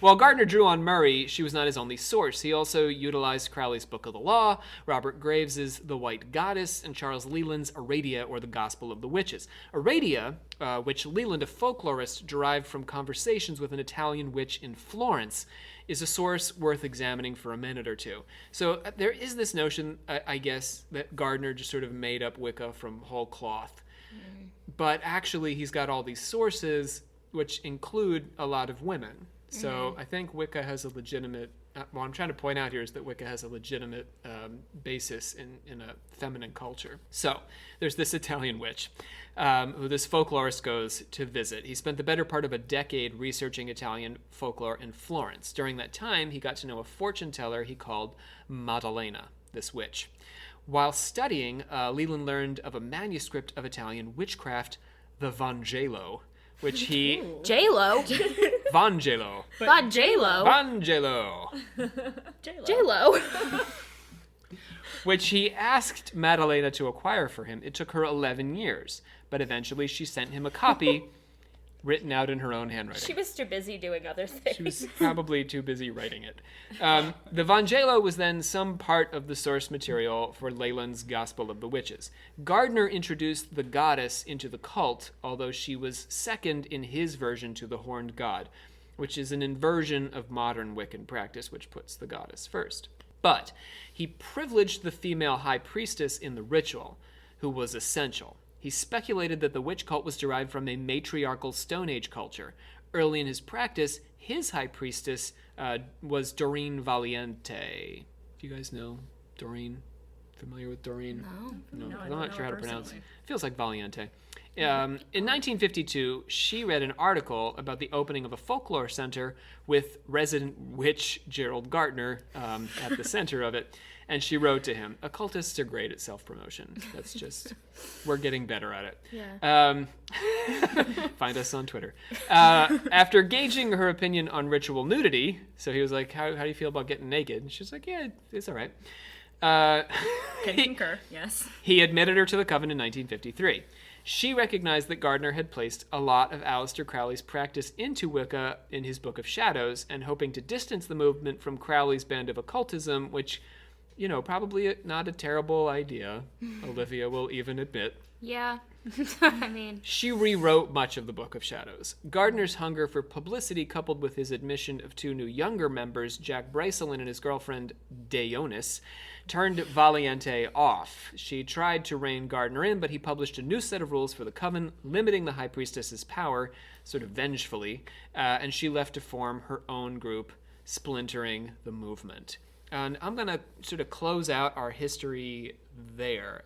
While Gardner drew on Murray, she was not his only source. He also utilized Crowley's Book of the Law, Robert Graves's The White Goddess, and Charles Leland's Aradia, or the Gospel of the Witches. Aradia, which Leland, a folklorist, derived from conversations with an Italian witch in Florence, is a source worth examining for a minute or two. So there is this notion, I guess, that Gardner just sort of made up Wicca from whole cloth. But actually, he's got all these sources, which include a lot of women. So I think Wicca has a legitimate, what I'm trying to point out here is that Wicca has a legitimate basis in a feminine culture. So there's this Italian witch who this folklorist goes to visit. He spent the better part of a decade researching Italian folklore in Florence. During that time, he got to know a fortune teller he called Maddalena, this witch. While studying, Leland learned of a manuscript of Italian witchcraft, the Vangelo, which he... J-Lo? Vangelo. Not J-Lo. Vangelo. J-Lo. Which he asked Maddalena to acquire for him. It took her 11 years, but eventually she sent him a copy written out in her own handwriting. She was too busy doing other things. She was probably too busy writing it. The Vangelo was then some part of the source material for Leland's Gospel of the Witches. Gardner introduced the goddess into the cult, although she was second in his version to the horned god, which is an inversion of modern Wiccan practice, which puts the goddess first. But he privileged the female high priestess in the ritual, who was essential. He speculated that the witch cult was derived from a matriarchal Stone Age culture. Early in his practice, his high priestess was Doreen Valiente. Do you guys know Doreen? Familiar with Doreen? No. I'm not sure how to pronounce it. Feels like Valiente. In 1952, she read an article about the opening of a folklore center with resident witch Gerald Gardner at the center of it. And she wrote to him, occultists are great at self-promotion. That's just, we're getting better at it. Yeah. Find us on Twitter. After gauging her opinion on ritual nudity, so he was like, how do you feel about getting naked? And she's like, yeah, it's all right. Can concur, yes. He admitted her to the coven in 1953. She recognized that Gardner had placed a lot of Aleister Crowley's practice into Wicca in his Book of Shadows, and hoping to distance the movement from Crowley's band of occultism, which, probably not a terrible idea, Olivia will even admit. Yeah. I mean, She rewrote much of the Book of Shadows. Gardner's hunger for publicity, coupled with his admission of 2 new younger members, Jack Bracelin and his girlfriend Daeonis, turned Valiente off. She tried to rein Gardner in, but he published a new set of rules for the Coven, limiting the High Priestess's power, sort of vengefully, and she left to form her own group, splintering the movement. And I'm going to sort of close out our history there,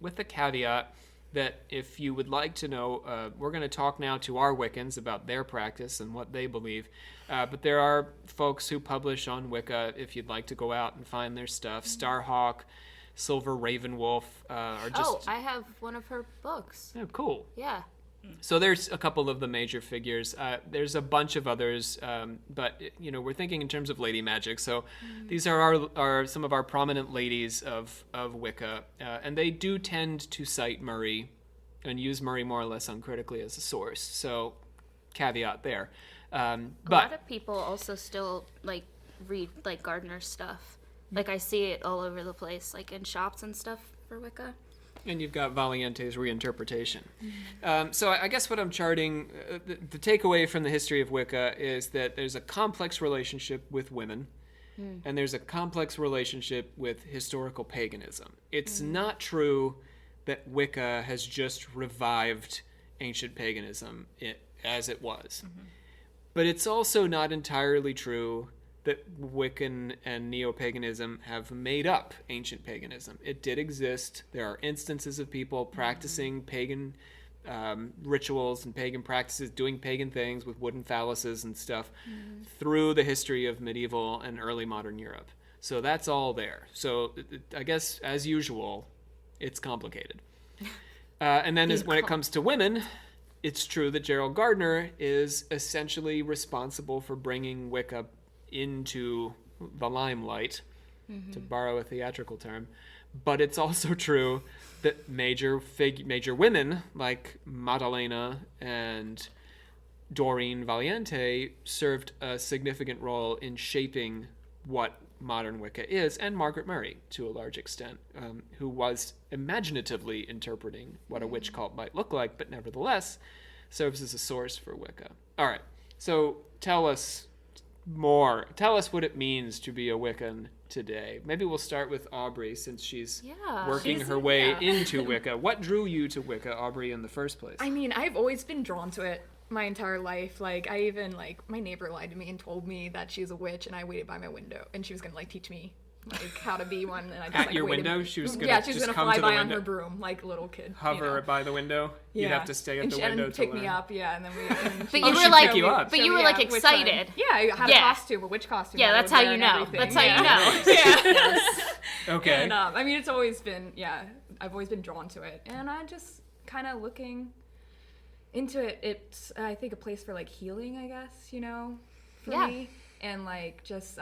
with the caveat that if you would like to know, we're going to talk now to our Wiccans about their practice and what they believe. But there are folks who publish on Wicca if you'd like to go out and find their stuff. Starhawk, Silver Ravenwolf are just... oh, I have one of her books. Oh, cool. Yeah. So there's a couple of the major figures. There's a bunch of others, but we're thinking in terms of lady magic. So these are our some of our prominent ladies of Wicca, and they do tend to cite Murray and use Murray more or less uncritically as a source. So caveat there. A lot of people also still read Gardner's stuff. I see it all over the place, in shops and stuff for Wicca. And you've got Valiente's reinterpretation. So I guess what I'm charting, the takeaway from the history of Wicca is that there's a complex relationship with women, and there's a complex relationship with historical paganism. It's not true that Wicca has just revived ancient paganism as it was. But it's also not entirely true that Wiccan and neo-paganism have made up ancient paganism. It did exist. There are instances of people practicing pagan rituals and pagan practices, doing pagan things with wooden phalluses and stuff through the history of medieval and early modern Europe. So that's all there. So I guess, as usual, it's complicated. And then when it comes to women, it's true that Gerald Gardner is essentially responsible for bringing Wicca into the limelight, to borrow a theatrical term. But it's also true that major women like Maddalena and Doreen Valiente served a significant role in shaping what modern Wicca is, and Margaret Murray, to a large extent, who was imaginatively interpreting what a witch cult might look like, but nevertheless serves as a source for Wicca. All right, so tell us more. Tell us what it means to be a Wiccan today. Maybe we'll start with Aubrey, since she's working her way into Wicca. What drew you to Wicca, Aubrey, in the first place? I mean, I've always been drawn to it my entire life. I even, my neighbor lied to me and told me that she's a witch, and I waited by my window, and she was gonna, teach me, how to be one, and I just, At your waited. window? She was gonna Yeah, she was just gonna come fly to the by on window? her broom, like a little kid. Hover by the window? Yeah. You'd have to stay at the window and to pick learn. me up, and then we... But you were pick you up. but you were excited. Yeah, I had a costume, a witch costume. Yeah, that's how you know. That's how you know. Okay. And, I mean, it's always been, I've always been drawn to it. And I'm just kind of looking into it. It's, I think, a place for, healing, I guess, for me. And, just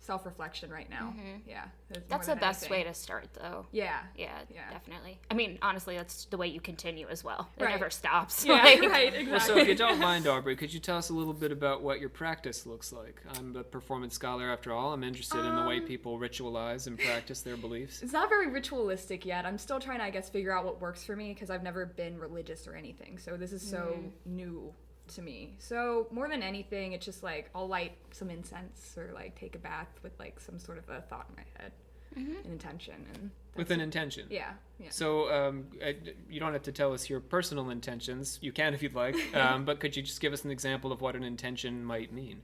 self-reflection right now. Yeah. That's the best way to start, though. Yeah. Yeah, definitely. I mean, honestly, that's the way you continue as well. It Right. never stops. Yeah, right, exactly. Well, so if you don't mind, Aubrey, could you tell us a little bit about what your practice looks like? I'm a performance scholar, after all. I'm interested in the way people ritualize and practice their beliefs. It's not very ritualistic yet. I'm still trying to, I guess, figure out what works for me, because I've never been religious or anything. So this is so new to me. So more than anything, it's just I'll light some incense or take a bath with some sort of a thought in my head, an intention, and With an intention. Yeah. So you don't have to tell us your personal intentions. You can if you'd like. But could you just give us an example of what an intention might mean?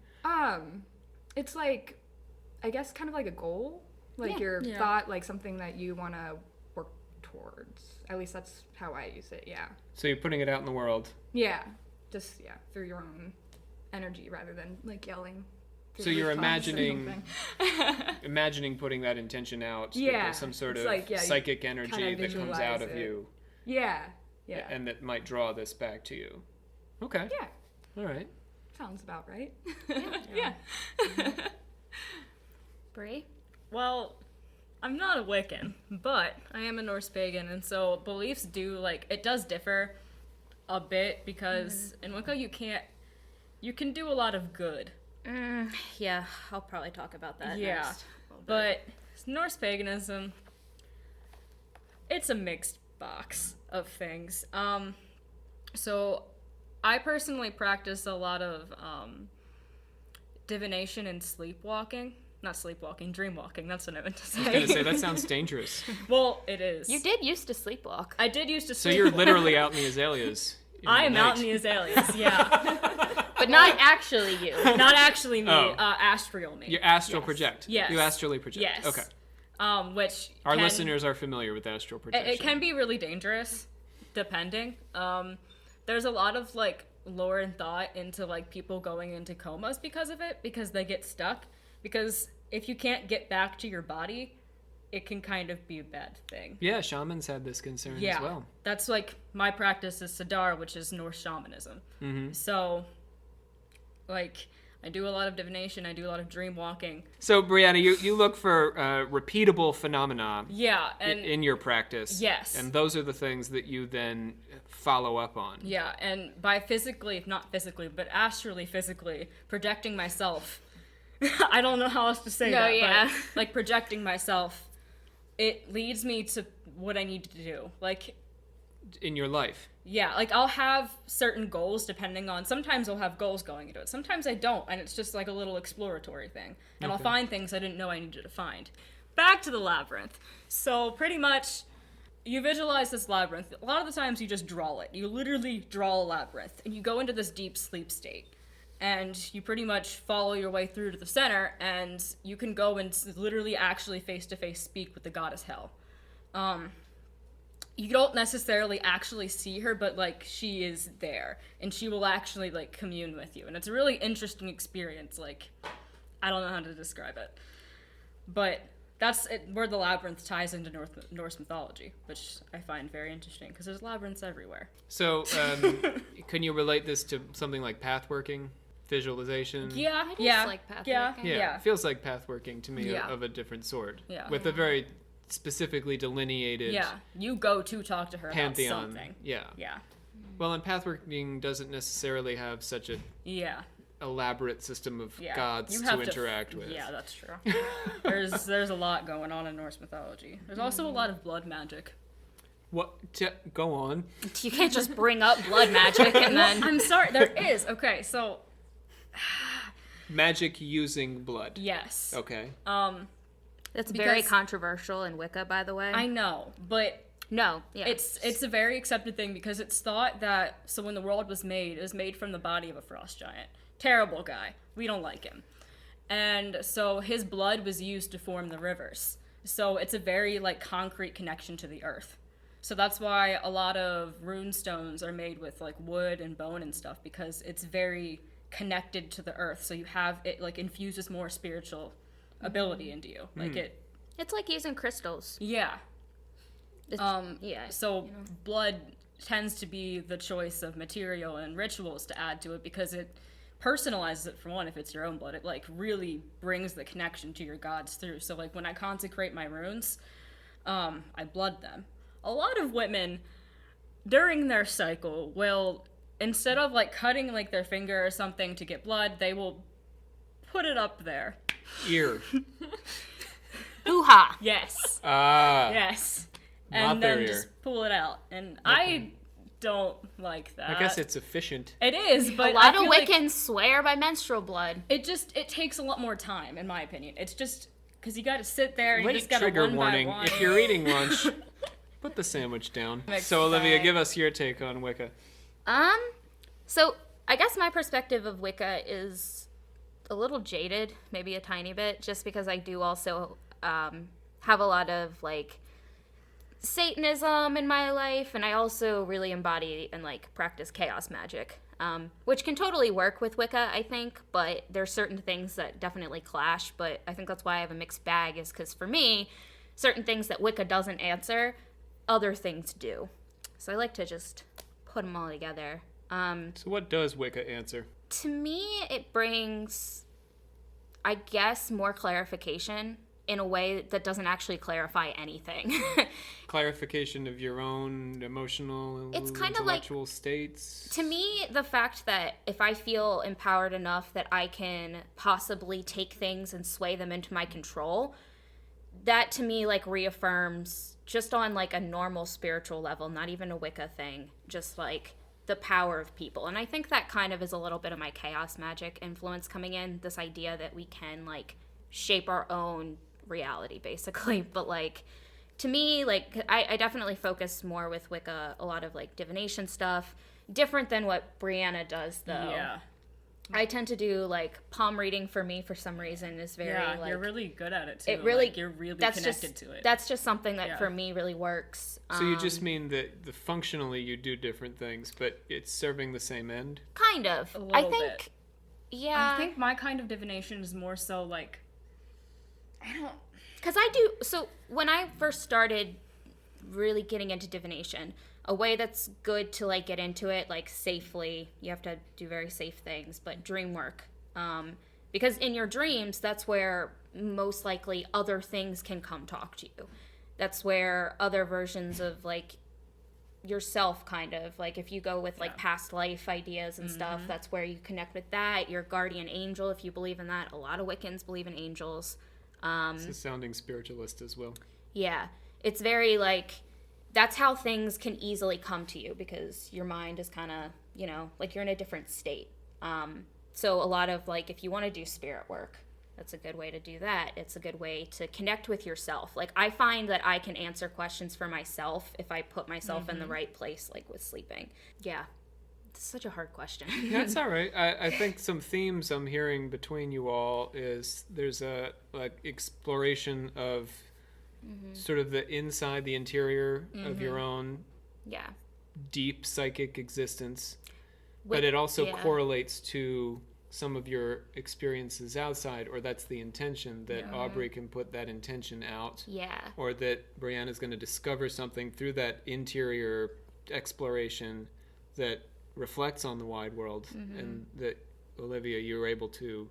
It's I guess kind of like a goal, your thought, something that you want to work towards. At least that's how I use it. Yeah. So you're putting it out in the world. Yeah. Just through your own energy rather than yelling. So you're imagining putting that intention out. Yeah. There's some sort of you psychic energy kinda that comes visualize out of it. you. Yeah. Yeah. And that might draw this back to you. Okay. Yeah. All right. Sounds about right. Yeah. Bree? Well, I'm not a Wiccan, but I am a Norse pagan, and so beliefs do, it does differ a bit, because in Wicca you can do a lot of good. Yeah, I'll probably talk about that Yeah. next. But Norse paganism, it's a mixed box. of things. So I personally practice a lot of divination and sleepwalking. Not sleepwalking, dreamwalking. That's what I meant to say. I was going to say, that sounds dangerous. Well, it is. You did used to sleepwalk. I did used to So sleepwalk. you're literally out in the azaleas. I am out in the azaleas, yeah. But not actually you. Not actually me, Oh. astral me. You astral Yes. project. Yes. You astrally project. Yes. Okay. Which Our can- listeners are familiar with astral projection. It can be really dangerous, depending. There's a lot of like lore and thought into like people going into comas because of it, because they get stuck. Because if you can't get back to your body, it can kind of be a bad thing. Yeah, shamans had this concern Yeah, as well. that's like my practice is Siddhar, which is Norse shamanism. Mm-hmm. So, like, I do a lot of divination. I do a lot of dream walking. So, Brianna, you look for repeatable phenomena Yeah, and in your practice. Yes. And those are the things that you then follow up on. yeah, and by physically, not physically, but astrally physically projecting myself. I don't know how else to say No, that. yeah. But, like, projecting myself, it leads me to what I need to do. Like, In your life. yeah, like I'll have certain goals depending on, sometimes I'll have goals going into it. Sometimes I don't, and it's just like a little exploratory thing. And I'll find things I didn't know I needed to find. Back to the labyrinth. So pretty much, you visualize this labyrinth. A lot of the times you just draw it. You literally draw a labyrinth, and you go into this deep sleep state. And you pretty much follow your way through to the center, and you can go and literally actually face-to-face speak with the goddess Hel. You don't necessarily actually see her, but like she is there, and she will actually like commune with you, and it's a really interesting experience. Like, I don't know how to describe it, but that's where the labyrinth ties into Norse mythology, which I find very interesting because there's labyrinths everywhere. So, can you relate this to something like pathworking, visualization? Yeah, It is yeah, like path yeah, working. Yeah, yeah. it feels like pathworking to me Yeah. of a different sort. Yeah. With a very specifically delineated Yeah, you go to talk to her pantheon. about something. Yeah. Yeah, Well, and pathworking doesn't necessarily have such a yeah, elaborate system of yeah. gods You to have interact with. Yeah, that's true. There's a lot going on in Norse mythology. There's also a lot of blood magic. What? Go on. You can't just bring up blood magic and then. I'm sorry, there is. Okay, so Magic using blood. yes. Okay. That's very because- controversial in Wicca, by the way. I know, but No, yeah. it's a very accepted thing because it's thought that, so when the world was made, it was made from the body of a frost giant. Terrible guy. We don't like him. And so his blood was used to form the rivers. So it's a very like concrete connection to the earth. So that's why a lot of rune stones are made with like wood and bone and stuff, because it's very connected to the earth. So you have it like infuses more spiritual ability into you. Like it, It's like using crystals. yeah. Yeah. So blood tends to be the choice of material and rituals to add to it because it personalizes it. For one, if it's your own blood, it like really brings the connection to your gods through. So like when I consecrate my runes, I blood them. A lot of women during their cycle will, instead of like cutting like their finger or something to get blood, they will put it up there. Ear. Hoo-ha! Yes. Ah. Yes. Not And their then ear. just pull it out. And I don't like that. I guess it's efficient. It is, but A lot I of feel like Wiccans swear by menstrual blood. it takes a lot more time, in my opinion. It's just because you got to sit there and you Late just got to trigger one warning. by one. If you're eating lunch, put the sandwich down. Mixed So, Olivia, bag. give us your take on Wicca. So I guess my perspective of Wicca is a little jaded, maybe a tiny bit, just because I do also have a lot of like Satanism in my life, and I also really embody and like practice chaos magic, which can totally work with Wicca, I think, but there's certain things that definitely clash. But I think that's why I have a mixed bag, is because for me, certain things that Wicca doesn't answer, other things do. So I like to just put them all together. So, what does Wicca answer? To me, it brings, I guess, more clarification in a way that doesn't actually clarify anything. Clarification of your own emotional, It's kinda like- intellectual states. To me, the fact that if I feel empowered enough that I can possibly take things and sway them into my control, that to me like reaffirms just on like a normal spiritual level, not even a Wicca thing, just like the power of people. And I think that kind of is a little bit of my chaos magic influence coming in, this idea that we can like shape our own reality basically. But like to me, like I definitely focus more with Wicca, a lot of like divination stuff, different than what Brianna does though. Yeah. I tend to do like palm reading for me for some reason is very like, you're really good at it too. it really like, you're really that's connected just, to it. That's just something that for me really works. So you just mean that functionally you do different things, but it's serving the same end? Kind of. A I little think bit. yeah. I think my kind of divination is more so like, I don't. Because I do, so when I first started really getting into divination, a way that's good to like get into it like safely, you have to do very safe things, but dream work. Because in your dreams, that's where most likely other things can come talk to you. That's where other versions of like yourself kind of, like if you go with like past life ideas and stuff, that's where you connect with that. Your guardian angel, if you believe in that. A lot of Wiccans believe in angels. It's a sounding spiritualist as well. Yeah, it's very like, that's how things can easily come to you because your mind is kind of, you know, like you're in a different state. So a lot of like, if you want to do spirit work, that's a good way to do that. It's a good way to connect with yourself. Like I find that I can answer questions for myself if I put myself in the right place, like with sleeping. Yeah. It's such a hard question. That's all right. I think some themes I'm hearing between you all is there's a like exploration of sort of the inside, the interior of your own Yeah. deep psychic existence, but it also correlates to some of your experiences outside, or that's the intention that Aubrey can put that intention out. Yeah. Or that Brianna's going to discover something through that interior exploration that reflects on the wide world, and that Olivia, you were able to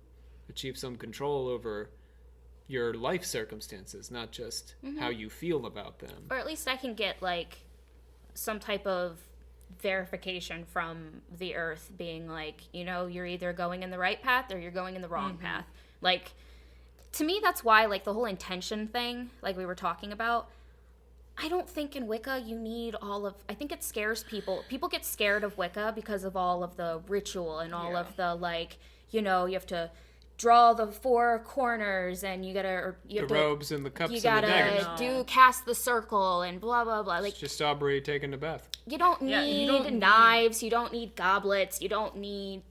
achieve some control over your life circumstances, not just how you feel about them. Or at least I can get like some type of verification from the earth being like, you know, you're either going in the right path or you're going in the wrong path. Like to me, that's why like the whole intention thing, like we were talking about, I don't think in Wicca you need all of, I think it scares people. People get scared of Wicca because of all of the ritual and all of the like, you know, you have to draw the four corners and you gotta, or you have The robes and the cups you and the daggers. gotta cast the circle and blah, blah, blah. Like It's just Aubrey taking a bath. you don't need knives, you don't need goblets, you don't need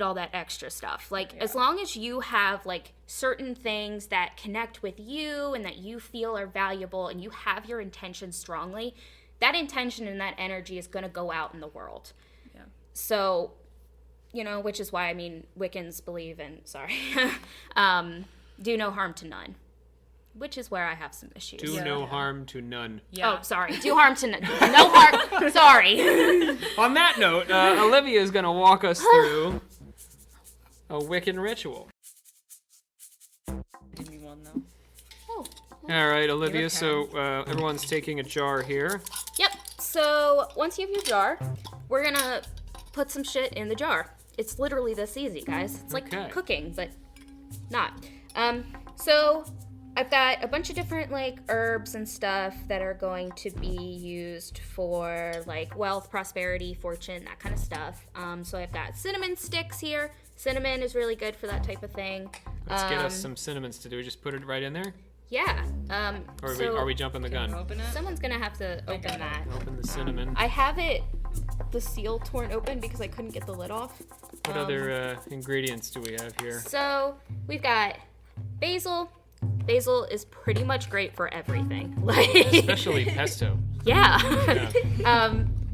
all that extra stuff. Like as long as you have like certain things that connect with you and that you feel are valuable and you have your intention strongly, that intention and that energy is going to go out in the world. Yeah. So, you know, which is why I mean Wiccans believe in do no harm to none. Which is where I have some issues. Do no harm to none. Oh, sorry. Do harm to none. No harm. Sorry. On that note, Olivia is going to walk us through a Wiccan ritual. Give me one though. Oh. All right, Olivia, so everyone's taking a jar here. Yep. So once you have your jar, we're going to put some shit in the jar. It's literally this easy, guys. It's like cooking, but not. So I've got a bunch of different like herbs and stuff that are going to be used for like wealth, prosperity, fortune, that kind of stuff. So I've got cinnamon sticks here. Cinnamon is really good for that type of thing. Let's get us some cinnamons to do. We just put it right in there? Yeah. Or so are we jumping the gun? Open it. someone's gonna have to open that. Open the cinnamon. I have the seal torn open because I couldn't get the lid off. What other ingredients do we have here? So we've got basil. Basil is pretty much great for everything. Like Especially pesto. yeah.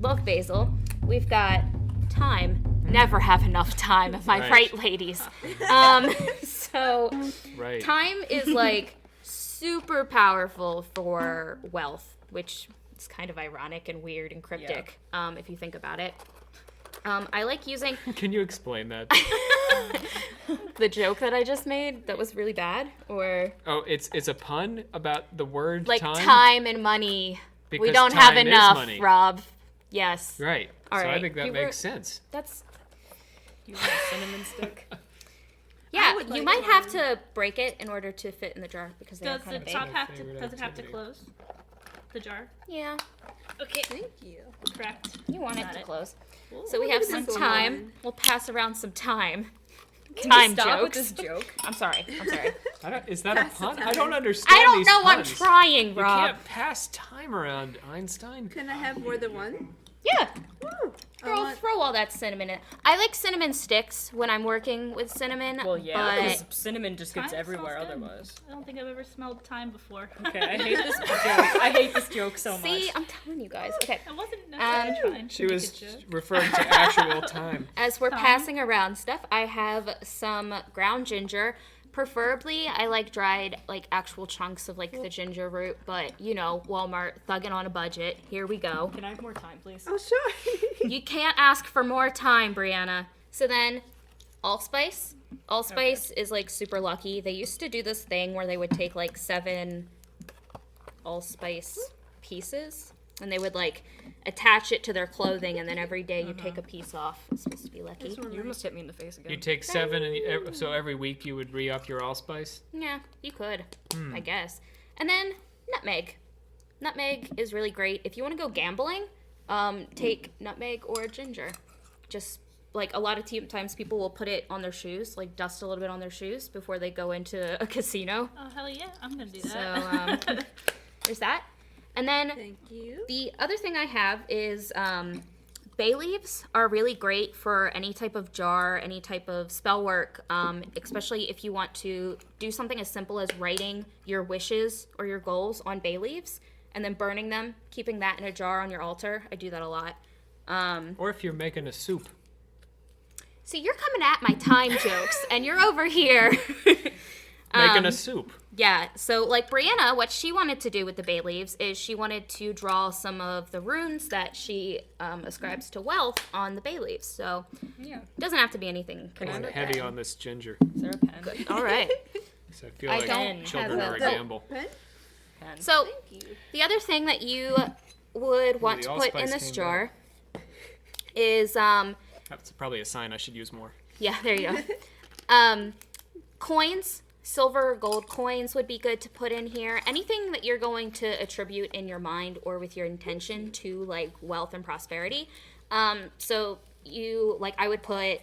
Love basil. We've got thyme. Never have enough time, am I right, ladies? So Right. thyme is like super powerful for wealth, which is kind of ironic and weird and cryptic if you think about it. I like using Can you explain that? the joke that I just made that was really bad, or Oh, it's a pun about the word like time? time and money. We Because don't have time is enough, money. Rob. Yes. Right. All so I right. think that You makes sense. That's You want a cinnamon stick? Yeah, would you like might one. have to break it in order to fit in the jar because they are Does kind the of big. top have to? Favorite Does it have to activity. close? The jar. Yeah, Okay. Thank you. Correct. you want it Got to it. close. Cool. So we have Look at some this time. one. We'll pass around some time. Can Time you stop jokes. with this joke? I'm sorry. Is that a Pass the pun? time. I don't understand I don't these know. I'm puns. trying, You Rob. can't pass time around, Einstein. Can I have more than one? Yeah. Woo. Girl, throw all that cinnamon in. I like cinnamon sticks when I'm working with cinnamon. Well, yeah, but because cinnamon just gets Thyme everywhere smells good. otherwise. I don't think I've ever smelled thyme before. Okay, I hate this joke. I hate this joke so see, much. I'm telling you guys. Okay. I wasn't necessarily trying to She make was a joke. referring to actual time. As we're Thyme. passing around stuff, I have some ground ginger. Preferably, I like dried, like actual chunks of like the ginger root, but you know, Walmart thugging on a budget. Here we go. Can I have more time, please? Oh, sure. You can't ask for more time, Brianna. So then, allspice. Allspice is like super lucky. They used to do this thing where they would take like 7 allspice pieces and they would like attach it to their clothing, and then every day you take a piece off. It's supposed to be lucky. You almost hit me in the face again. You take 7, and so every week you would re-up your allspice. Yeah, you could, I guess. And then nutmeg. Nutmeg is really great. If you want to go gambling, take nutmeg or ginger. Just like a lot of times people will put it on their shoes, like dust a little bit on their shoes before they go into a casino. Oh hell yeah, I'm gonna do So that. there's that. And then Thank you. the other thing I have is bay leaves are really great for any type of jar, any type of spell work, especially if you want to do something as simple as writing your wishes or your goals on bay leaves and then burning them, keeping that in a jar on your altar. I do that a lot. Or if you're making a soup. So you're coming at my time jokes, and you're over here. Making a soup. Yeah, so like Brianna, what she wanted to do with the bay leaves is she wanted to draw some of the runes that she ascribes to wealth on the bay leaves. So Yeah. it doesn't have to be anything I I'm crazy. have heavy on this ginger. Is there a pen? All right. So I feel I like don't children have are a a- gamble. Pen? Pen. So Thank you. the other thing that you would want the to put in allspice this came jar is That's probably a sign I should use more. yeah, there you go. Coins, silver or gold coins would be good to put in here. Anything that you're going to attribute in your mind or with your intention to like wealth and prosperity. So you like I would put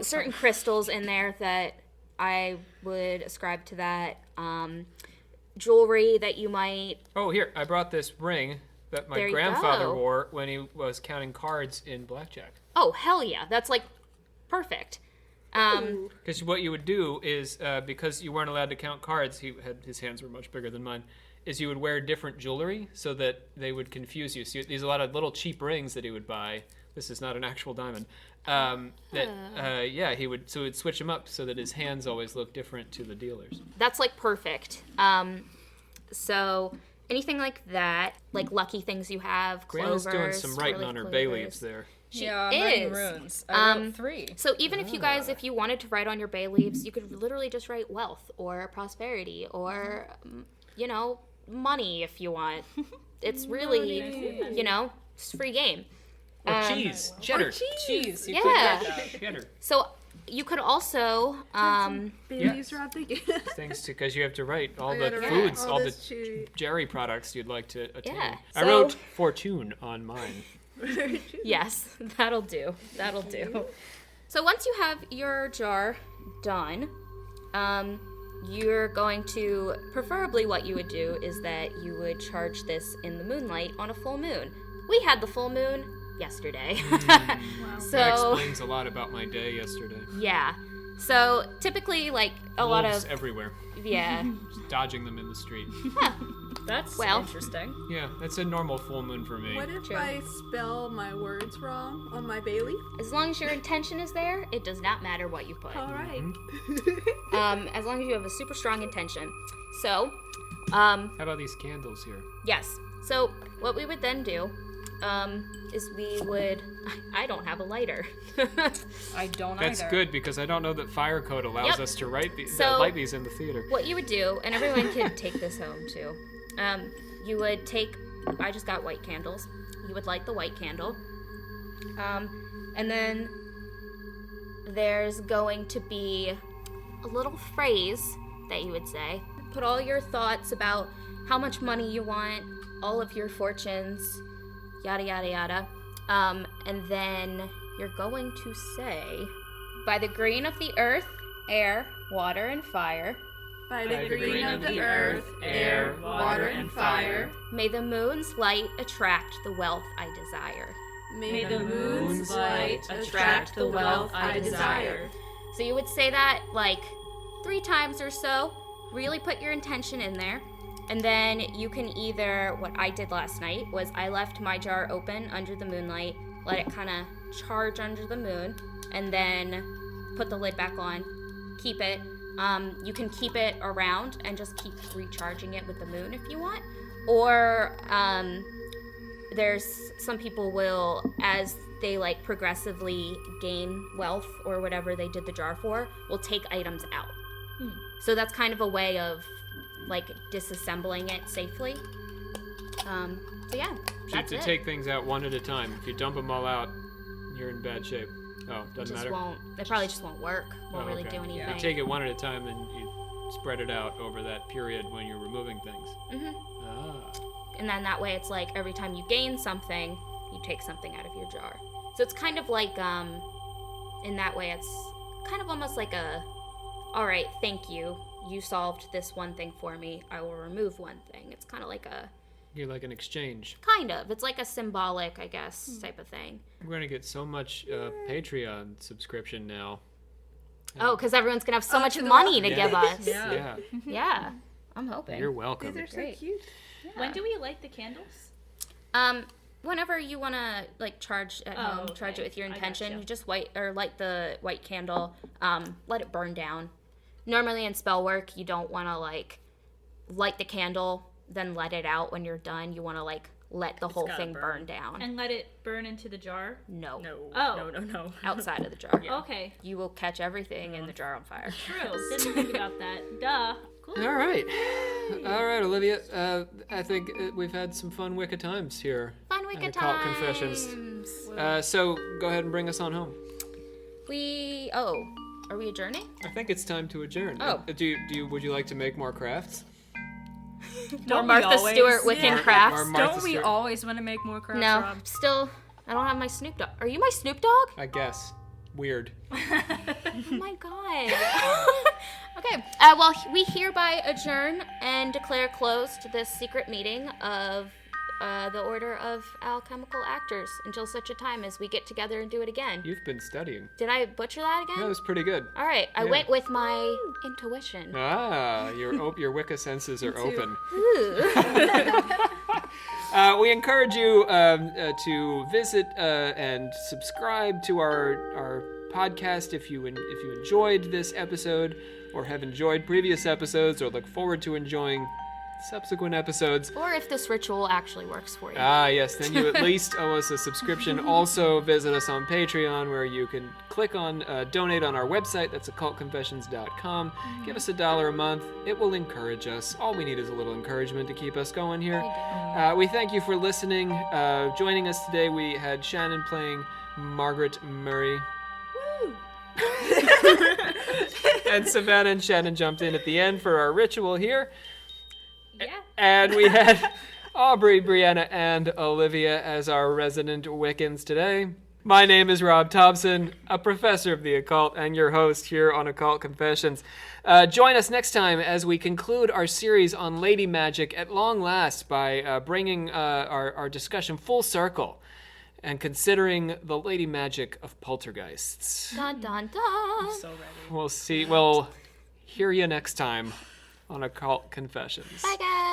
certain crystals in there that I would ascribe to that. Jewelry that you might Oh, here, I brought this ring that my There you grandfather go. wore when he was counting cards in blackjack. oh hell yeah, that's like perfect. Because what you would do is, because you weren't allowed to count cards, his hands were much bigger than mine, is you would wear different jewelry so that they would confuse you. So there's a lot of little cheap rings that he would buy. This is not an actual diamond. He would switch them up so that his hands always look different to the dealers. That's like perfect. So anything like that, like lucky things you have, clovers. Brianna's doing some writing four-leaf on her bay clovers. leaves there. She Yeah, I'm writing is. runes. I Um, wrote 3. So even if you guys, if you wanted to write on your bay leaves, you could literally just write wealth or prosperity or, money if you want. It's really, it's free game. Or cheese. Cheddar. Cheese. You Yeah. could write that. Cheddar. So you could also, Babies, Rob, thank you. Things because you have to write all I the gotta write foods, all all the this cheese. Jerry products you'd like to attain. Yeah, I so- wrote fortune on mine. yes, that'll do. That'll do. So once you have your jar done, you're going to, preferably what you would do is that you would charge this in the moonlight on a full moon. We had the full moon yesterday. That So, explains a lot about my day yesterday. yeah. So typically, like, a lot Wolves of, everywhere. yeah. Just dodging them in the street. That's Well. interesting. Yeah, that's a normal full moon for me. What if True. I spell my words wrong on my bay leaf? As long as your intention is there, it does not matter what you put. All right. As long as you have a super strong intention. So, How about these candles here? yes. So what we would then do is we would. I don't have a lighter. I don't That's either. good because I don't know that fire code allows Yep. us to light So- these in the theater. What you would do, and everyone can take this home too. You would take. I just got white candles. You would light the white candle, and then there's going to be a little phrase that you would say. Put all your thoughts about how much money you want, all of your fortunes, yada yada yada. And then you're going to say, by the green of the earth, air, water, and fire. By the green of the earth, air, water, and fire. May the moon's light attract the wealth I desire. May the moon's light attract the wealth I desire. So you would say that like 3 times or so. Really put your intention in there. And then you can either, what I did last night was I left my jar open under the moonlight, let it kind of charge under the moon, and then put the lid back on, keep it. You can keep it around and just keep recharging it with the moon if you want. Or there's some people will, as they like progressively gain wealth or whatever they did the jar for, will take items out. So that's kind of a way of like disassembling it safely. So yeah, You have that's to it. take things out one at a time. If you dump them all out, you're in bad shape. Oh, doesn't just matter. won't. They probably just won't work. Won't Oh, really okay. do anything. You take it one at a time, then you spread it out over that period when you're removing things. Mhm. Ah. And then that way it's like every time you gain something, you take something out of your jar. So it's kind of like in that way it's kind of almost like a, all right, thank you. You solved this one thing for me. I will remove one thing. It's kind of like a You're like an exchange. kind of. It's like a symbolic, I guess, type of thing. We're going to get so much Patreon subscription now. Oh, because everyone's gonna have so much to the money to Yeah. give us. Yeah. Yeah, I'm hoping. You're welcome. These are so Great. cute. When do we light the candles? Whenever you wanna like charge at home, charge okay. it with your I intention. gotcha. You just light the white candle. Let it burn down. Normally in spell work, you don't wanna like light the candle, then let it out when you're done. You wanna like let the whole gotta thing burn. burn down. And let it burn into the jar? No. Oh. No. Outside of the jar. Okay. You will catch everything in the jar on fire. True. Didn't think about that. Duh. Cool. All right. All right, Olivia. I think we've had some fun Wicca times here. Fun Wicca at Occult times. Confessions. So go ahead and bring us on home. Are we adjourning? I think it's time to adjourn. Oh. Would you like to make more crafts? Or Martha Stewart Wiccan crafts? Or Martha Don't we Stewart? always want to make more crafts, No, Rob? still, I don't have my Snoop Dogg. Are you my Snoop Dogg? I guess. Weird. Oh my god. Okay, well, we hereby adjourn and declare closed this secret meeting of the Order of Alchemical Actors until such a time as we get together and do it again. You've been studying. Did I butcher that again? That was pretty good. All right, I Yeah. went with my intuition. Ah, your Wicca senses are open. Ooh. We encourage you to visit and subscribe to our podcast if you enjoyed this episode or have enjoyed previous episodes or look forward to enjoying subsequent episodes. Or if this ritual actually works for you. Ah, yes, then you at least owe us a subscription. Also, visit us on Patreon where you can click on donate on our website. That's occultconfessions.com. Give us $1 a month. It will encourage us. All we need is a little encouragement to keep us going here. We thank you for listening. Joining us today, we had Shannon playing Margaret Murray. And Savannah and Shannon jumped in at the end for our ritual here. Yeah. And we had Aubrey, Brianna, and Olivia as our resident Wiccans today. My name is Rob Thompson, a professor of the occult and your host here on Occult Confessions. Join us next time as we conclude our series on Lady Magic at long last by bringing our discussion full circle and considering the Lady Magic of poltergeists. Dun dun dun. So ready. We'll hear you next time on Occult Confessions. Bye guys.